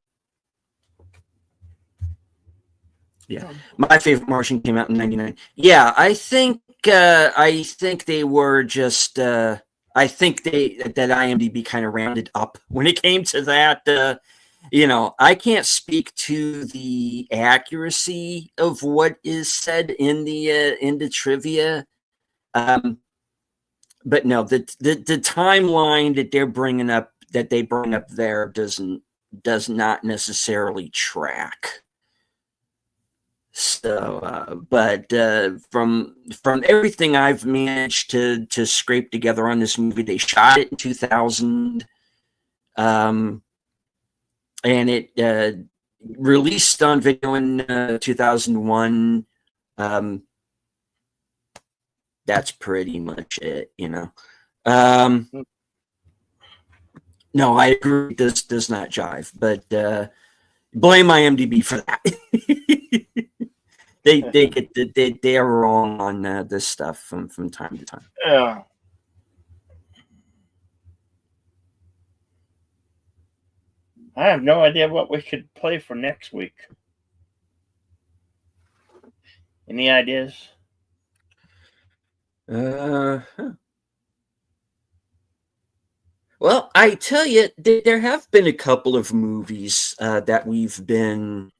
Yeah, My Favorite Martian came out in '99. Yeah, I think they were just. I think that IMDb kind of rounded up when it came to that. I can't speak to the accuracy of what is said in the trivia, but no, the timeline that they bring up there does not necessarily track. So, but from everything I've managed to scrape together on this movie, they shot it in 2000, and it released on video in 2001. That's pretty much it, No, I agree. This does not jive, but blame IMDb for that. they are wrong on this stuff from time to time. Yeah. I have no idea what we should play for next week. Any ideas? Huh. Well, I tell you, there have been a couple of movies that we've been.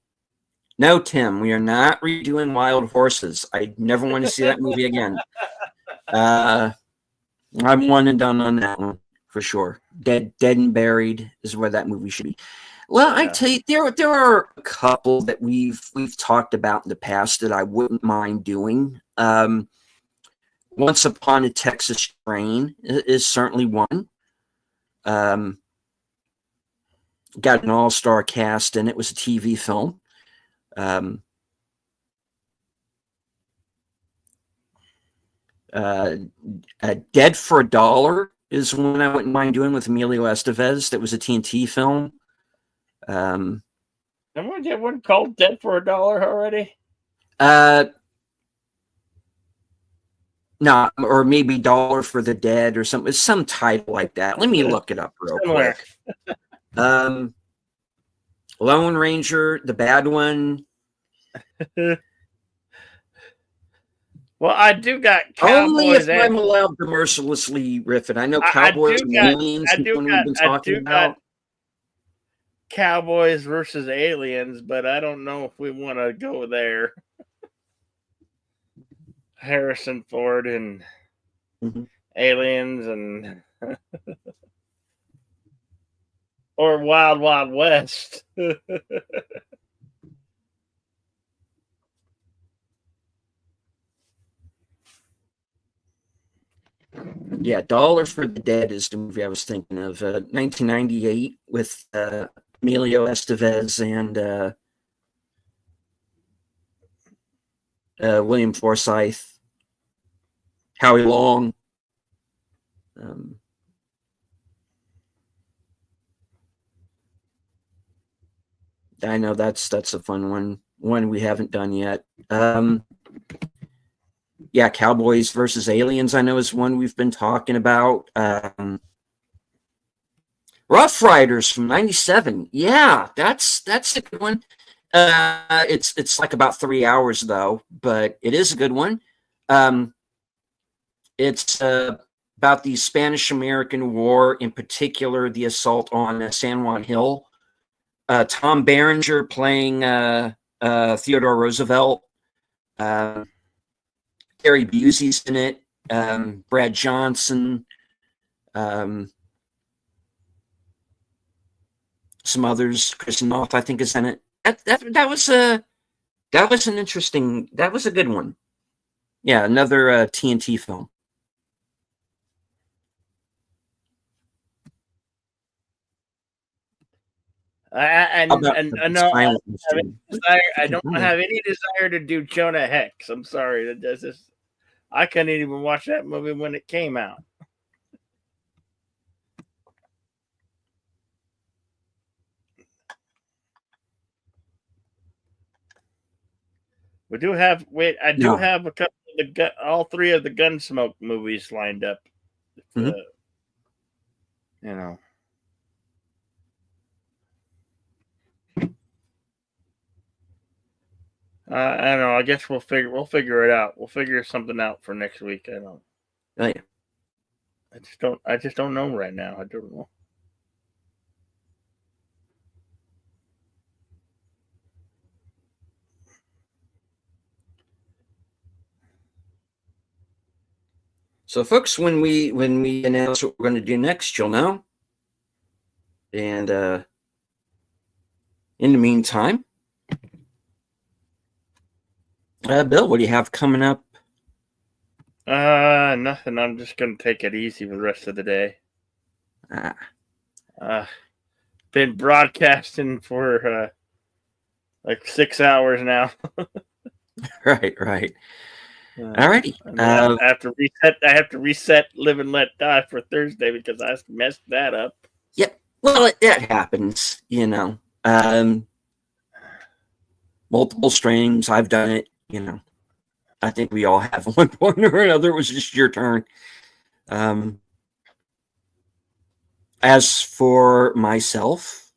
No, Tim, we are not redoing Wild Horses. I never want to see that movie again. I'm one and done on that one for sure. Dead and Buried is where that movie should be. Well, I tell you, there are a couple that we've talked about in the past that I wouldn't mind doing. Once Upon a Texas Train is certainly one. Got an all-star cast, and it was a TV film. Dead for a Dollar is one I wouldn't mind doing with Emilio Estevez. That was a TNT film. Haven't we get one called Dead for a Dollar already? No, or maybe Dollar for the Dead or something. Some title like that. Let me look it up real quick. Lone Ranger, the bad one. Well, I do got Only Cowboys. if I'm allowed to mercilessly riff it. I know Cowboys and Aliens is one we've been talking about. Cowboys versus Aliens, but I don't know if we want to go there. Harrison Ford and Aliens and or Wild Wild West. Yeah, Dollar for the Dead is the movie I was thinking of. 1998 with Emilio Estevez and William Forsythe, Howie Long. I know that's a fun one we haven't done yet. Yeah, Cowboys versus Aliens, I know, is one we've been talking about. Rough Riders from '97. Yeah, that's a good one. It's like about 3 hours though, but it is a good one. It's about the Spanish-American War, in particular the assault on San Juan Hill. Tom Berenger playing Theodore Roosevelt. Gary Busey's in it. Brad Johnson. Some others. Chris Noth, I think, is in it. That was an interesting. That was a good one. Yeah, another TNT film. I don't have any desire to do Jonah Hex. I'm sorry. I couldn't even watch that movie when it came out. I do have a couple of all three of the Gunsmoke movies lined up. You know. I don't know. I guess we'll figure it out. We'll figure something out for next week. I don't. Oh, yeah. I just don't know right now. I don't know. So, folks, when we announce what we're going to do next, you'll know. And in the meantime, Bill, what do you have coming up? Nothing. I'm just going to take it easy for the rest of the day. Been broadcasting for like 6 hours now. Right. Alrighty. I have to reset Live and Let Die for Thursday because I messed that up. Yep. Well, that happens, you know. Multiple streams. I've done it. I think we all have one point or another. It was just your turn. As for myself,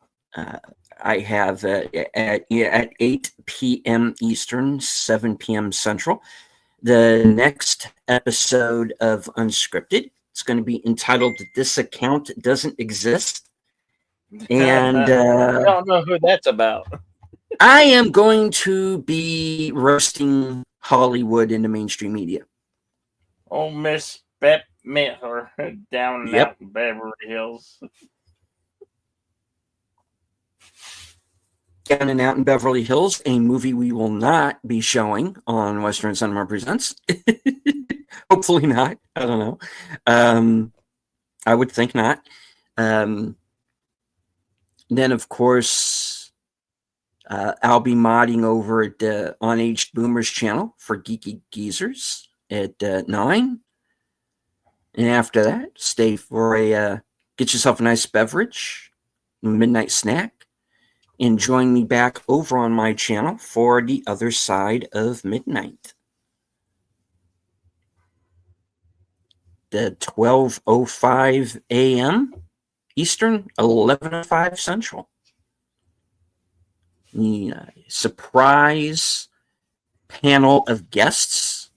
I have at 8 p.m. Eastern, 7 p.m. Central, the next episode of Unscripted. It's going to be entitled "This Account Doesn't Exist," and I don't know who that's about. I am going to be roasting Hollywood in the mainstream media. Oh, Miss Bette Midler down and out in Beverly Hills. Down and Out in Beverly Hills, a movie we will not be showing on Western Cinema Presents. Hopefully not. I don't know. I would think not. Then, of course, I'll be modding over at the Unaged Boomers channel for Geeky Geezers at 9. And after that, stay for get yourself a nice beverage, midnight snack, and join me back over on my channel for The Other Side of Midnight. The 12:05 a.m. Eastern, 11:05 Central. The surprise panel of guests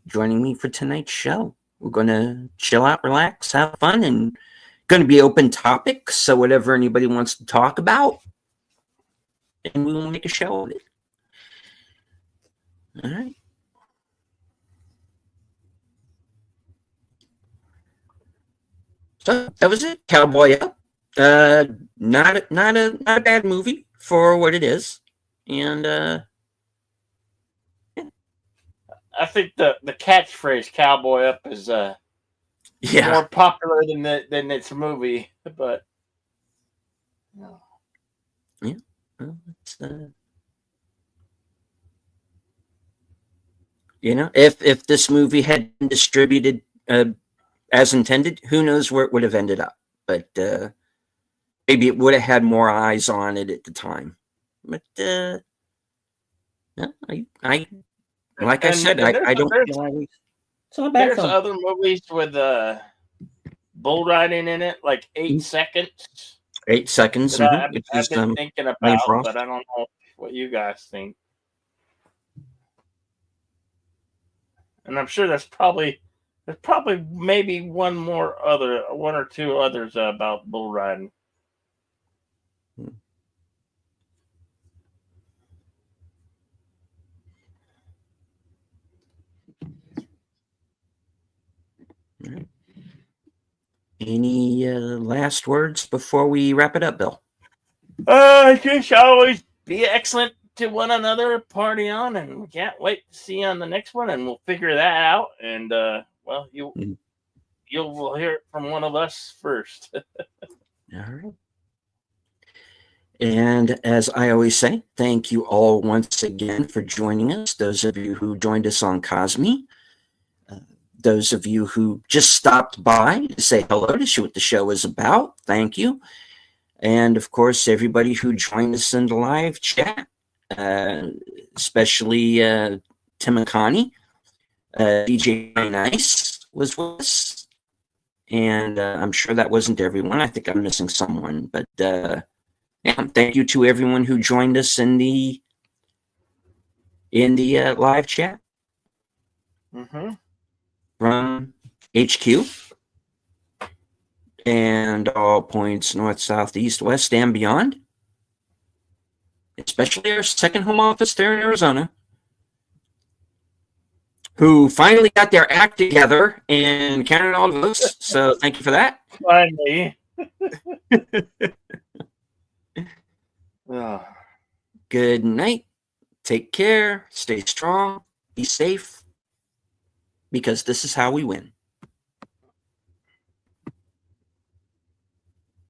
joining me for tonight's show. We're going to chill out, relax, have fun, and going to be open topics. So whatever anybody wants to talk about, and we will make a show of it. All right. So that was it. Cowboy Up. Not a bad movie for what it is, and I think the catchphrase "Cowboy Up" is more popular than its movie, but no. Yeah. Well, it's, if this movie had been distributed as intended, who knows where it would have ended up? But maybe it would have had more eyes on it at the time. But no, I like I said, I don't feel like it's not bad. There's other movies with bull riding in it, like 8 seconds. 8 seconds. I've been thinking about, but I don't know what you guys think. And I'm sure there's probably maybe one or two others about bull riding. Any last words before we wrap it up, Bill? Just always be excellent to one another, party on, and we can't wait to see you on the next one, and we'll figure that out. And you'll hear it from one of us first. All right. And as I always say, thank you all once again for joining us. Those of you who joined us on Cosme, those of you who just stopped by to say hello, to see what the show is about, thank you. And of course, everybody who joined us in the live chat, especially Tim and Connie. DJ Nice was with us. And I'm sure that wasn't everyone. I think I'm missing someone. But thank you to everyone who joined us in the live chat. Mm-hmm. From HQ and all points north, south, east, west, and beyond, especially our second home office there in Arizona, who finally got their act together and counted all the votes. So thank you for that. Finally. Good night. Take care. Stay strong. Be safe. Because this is how we win.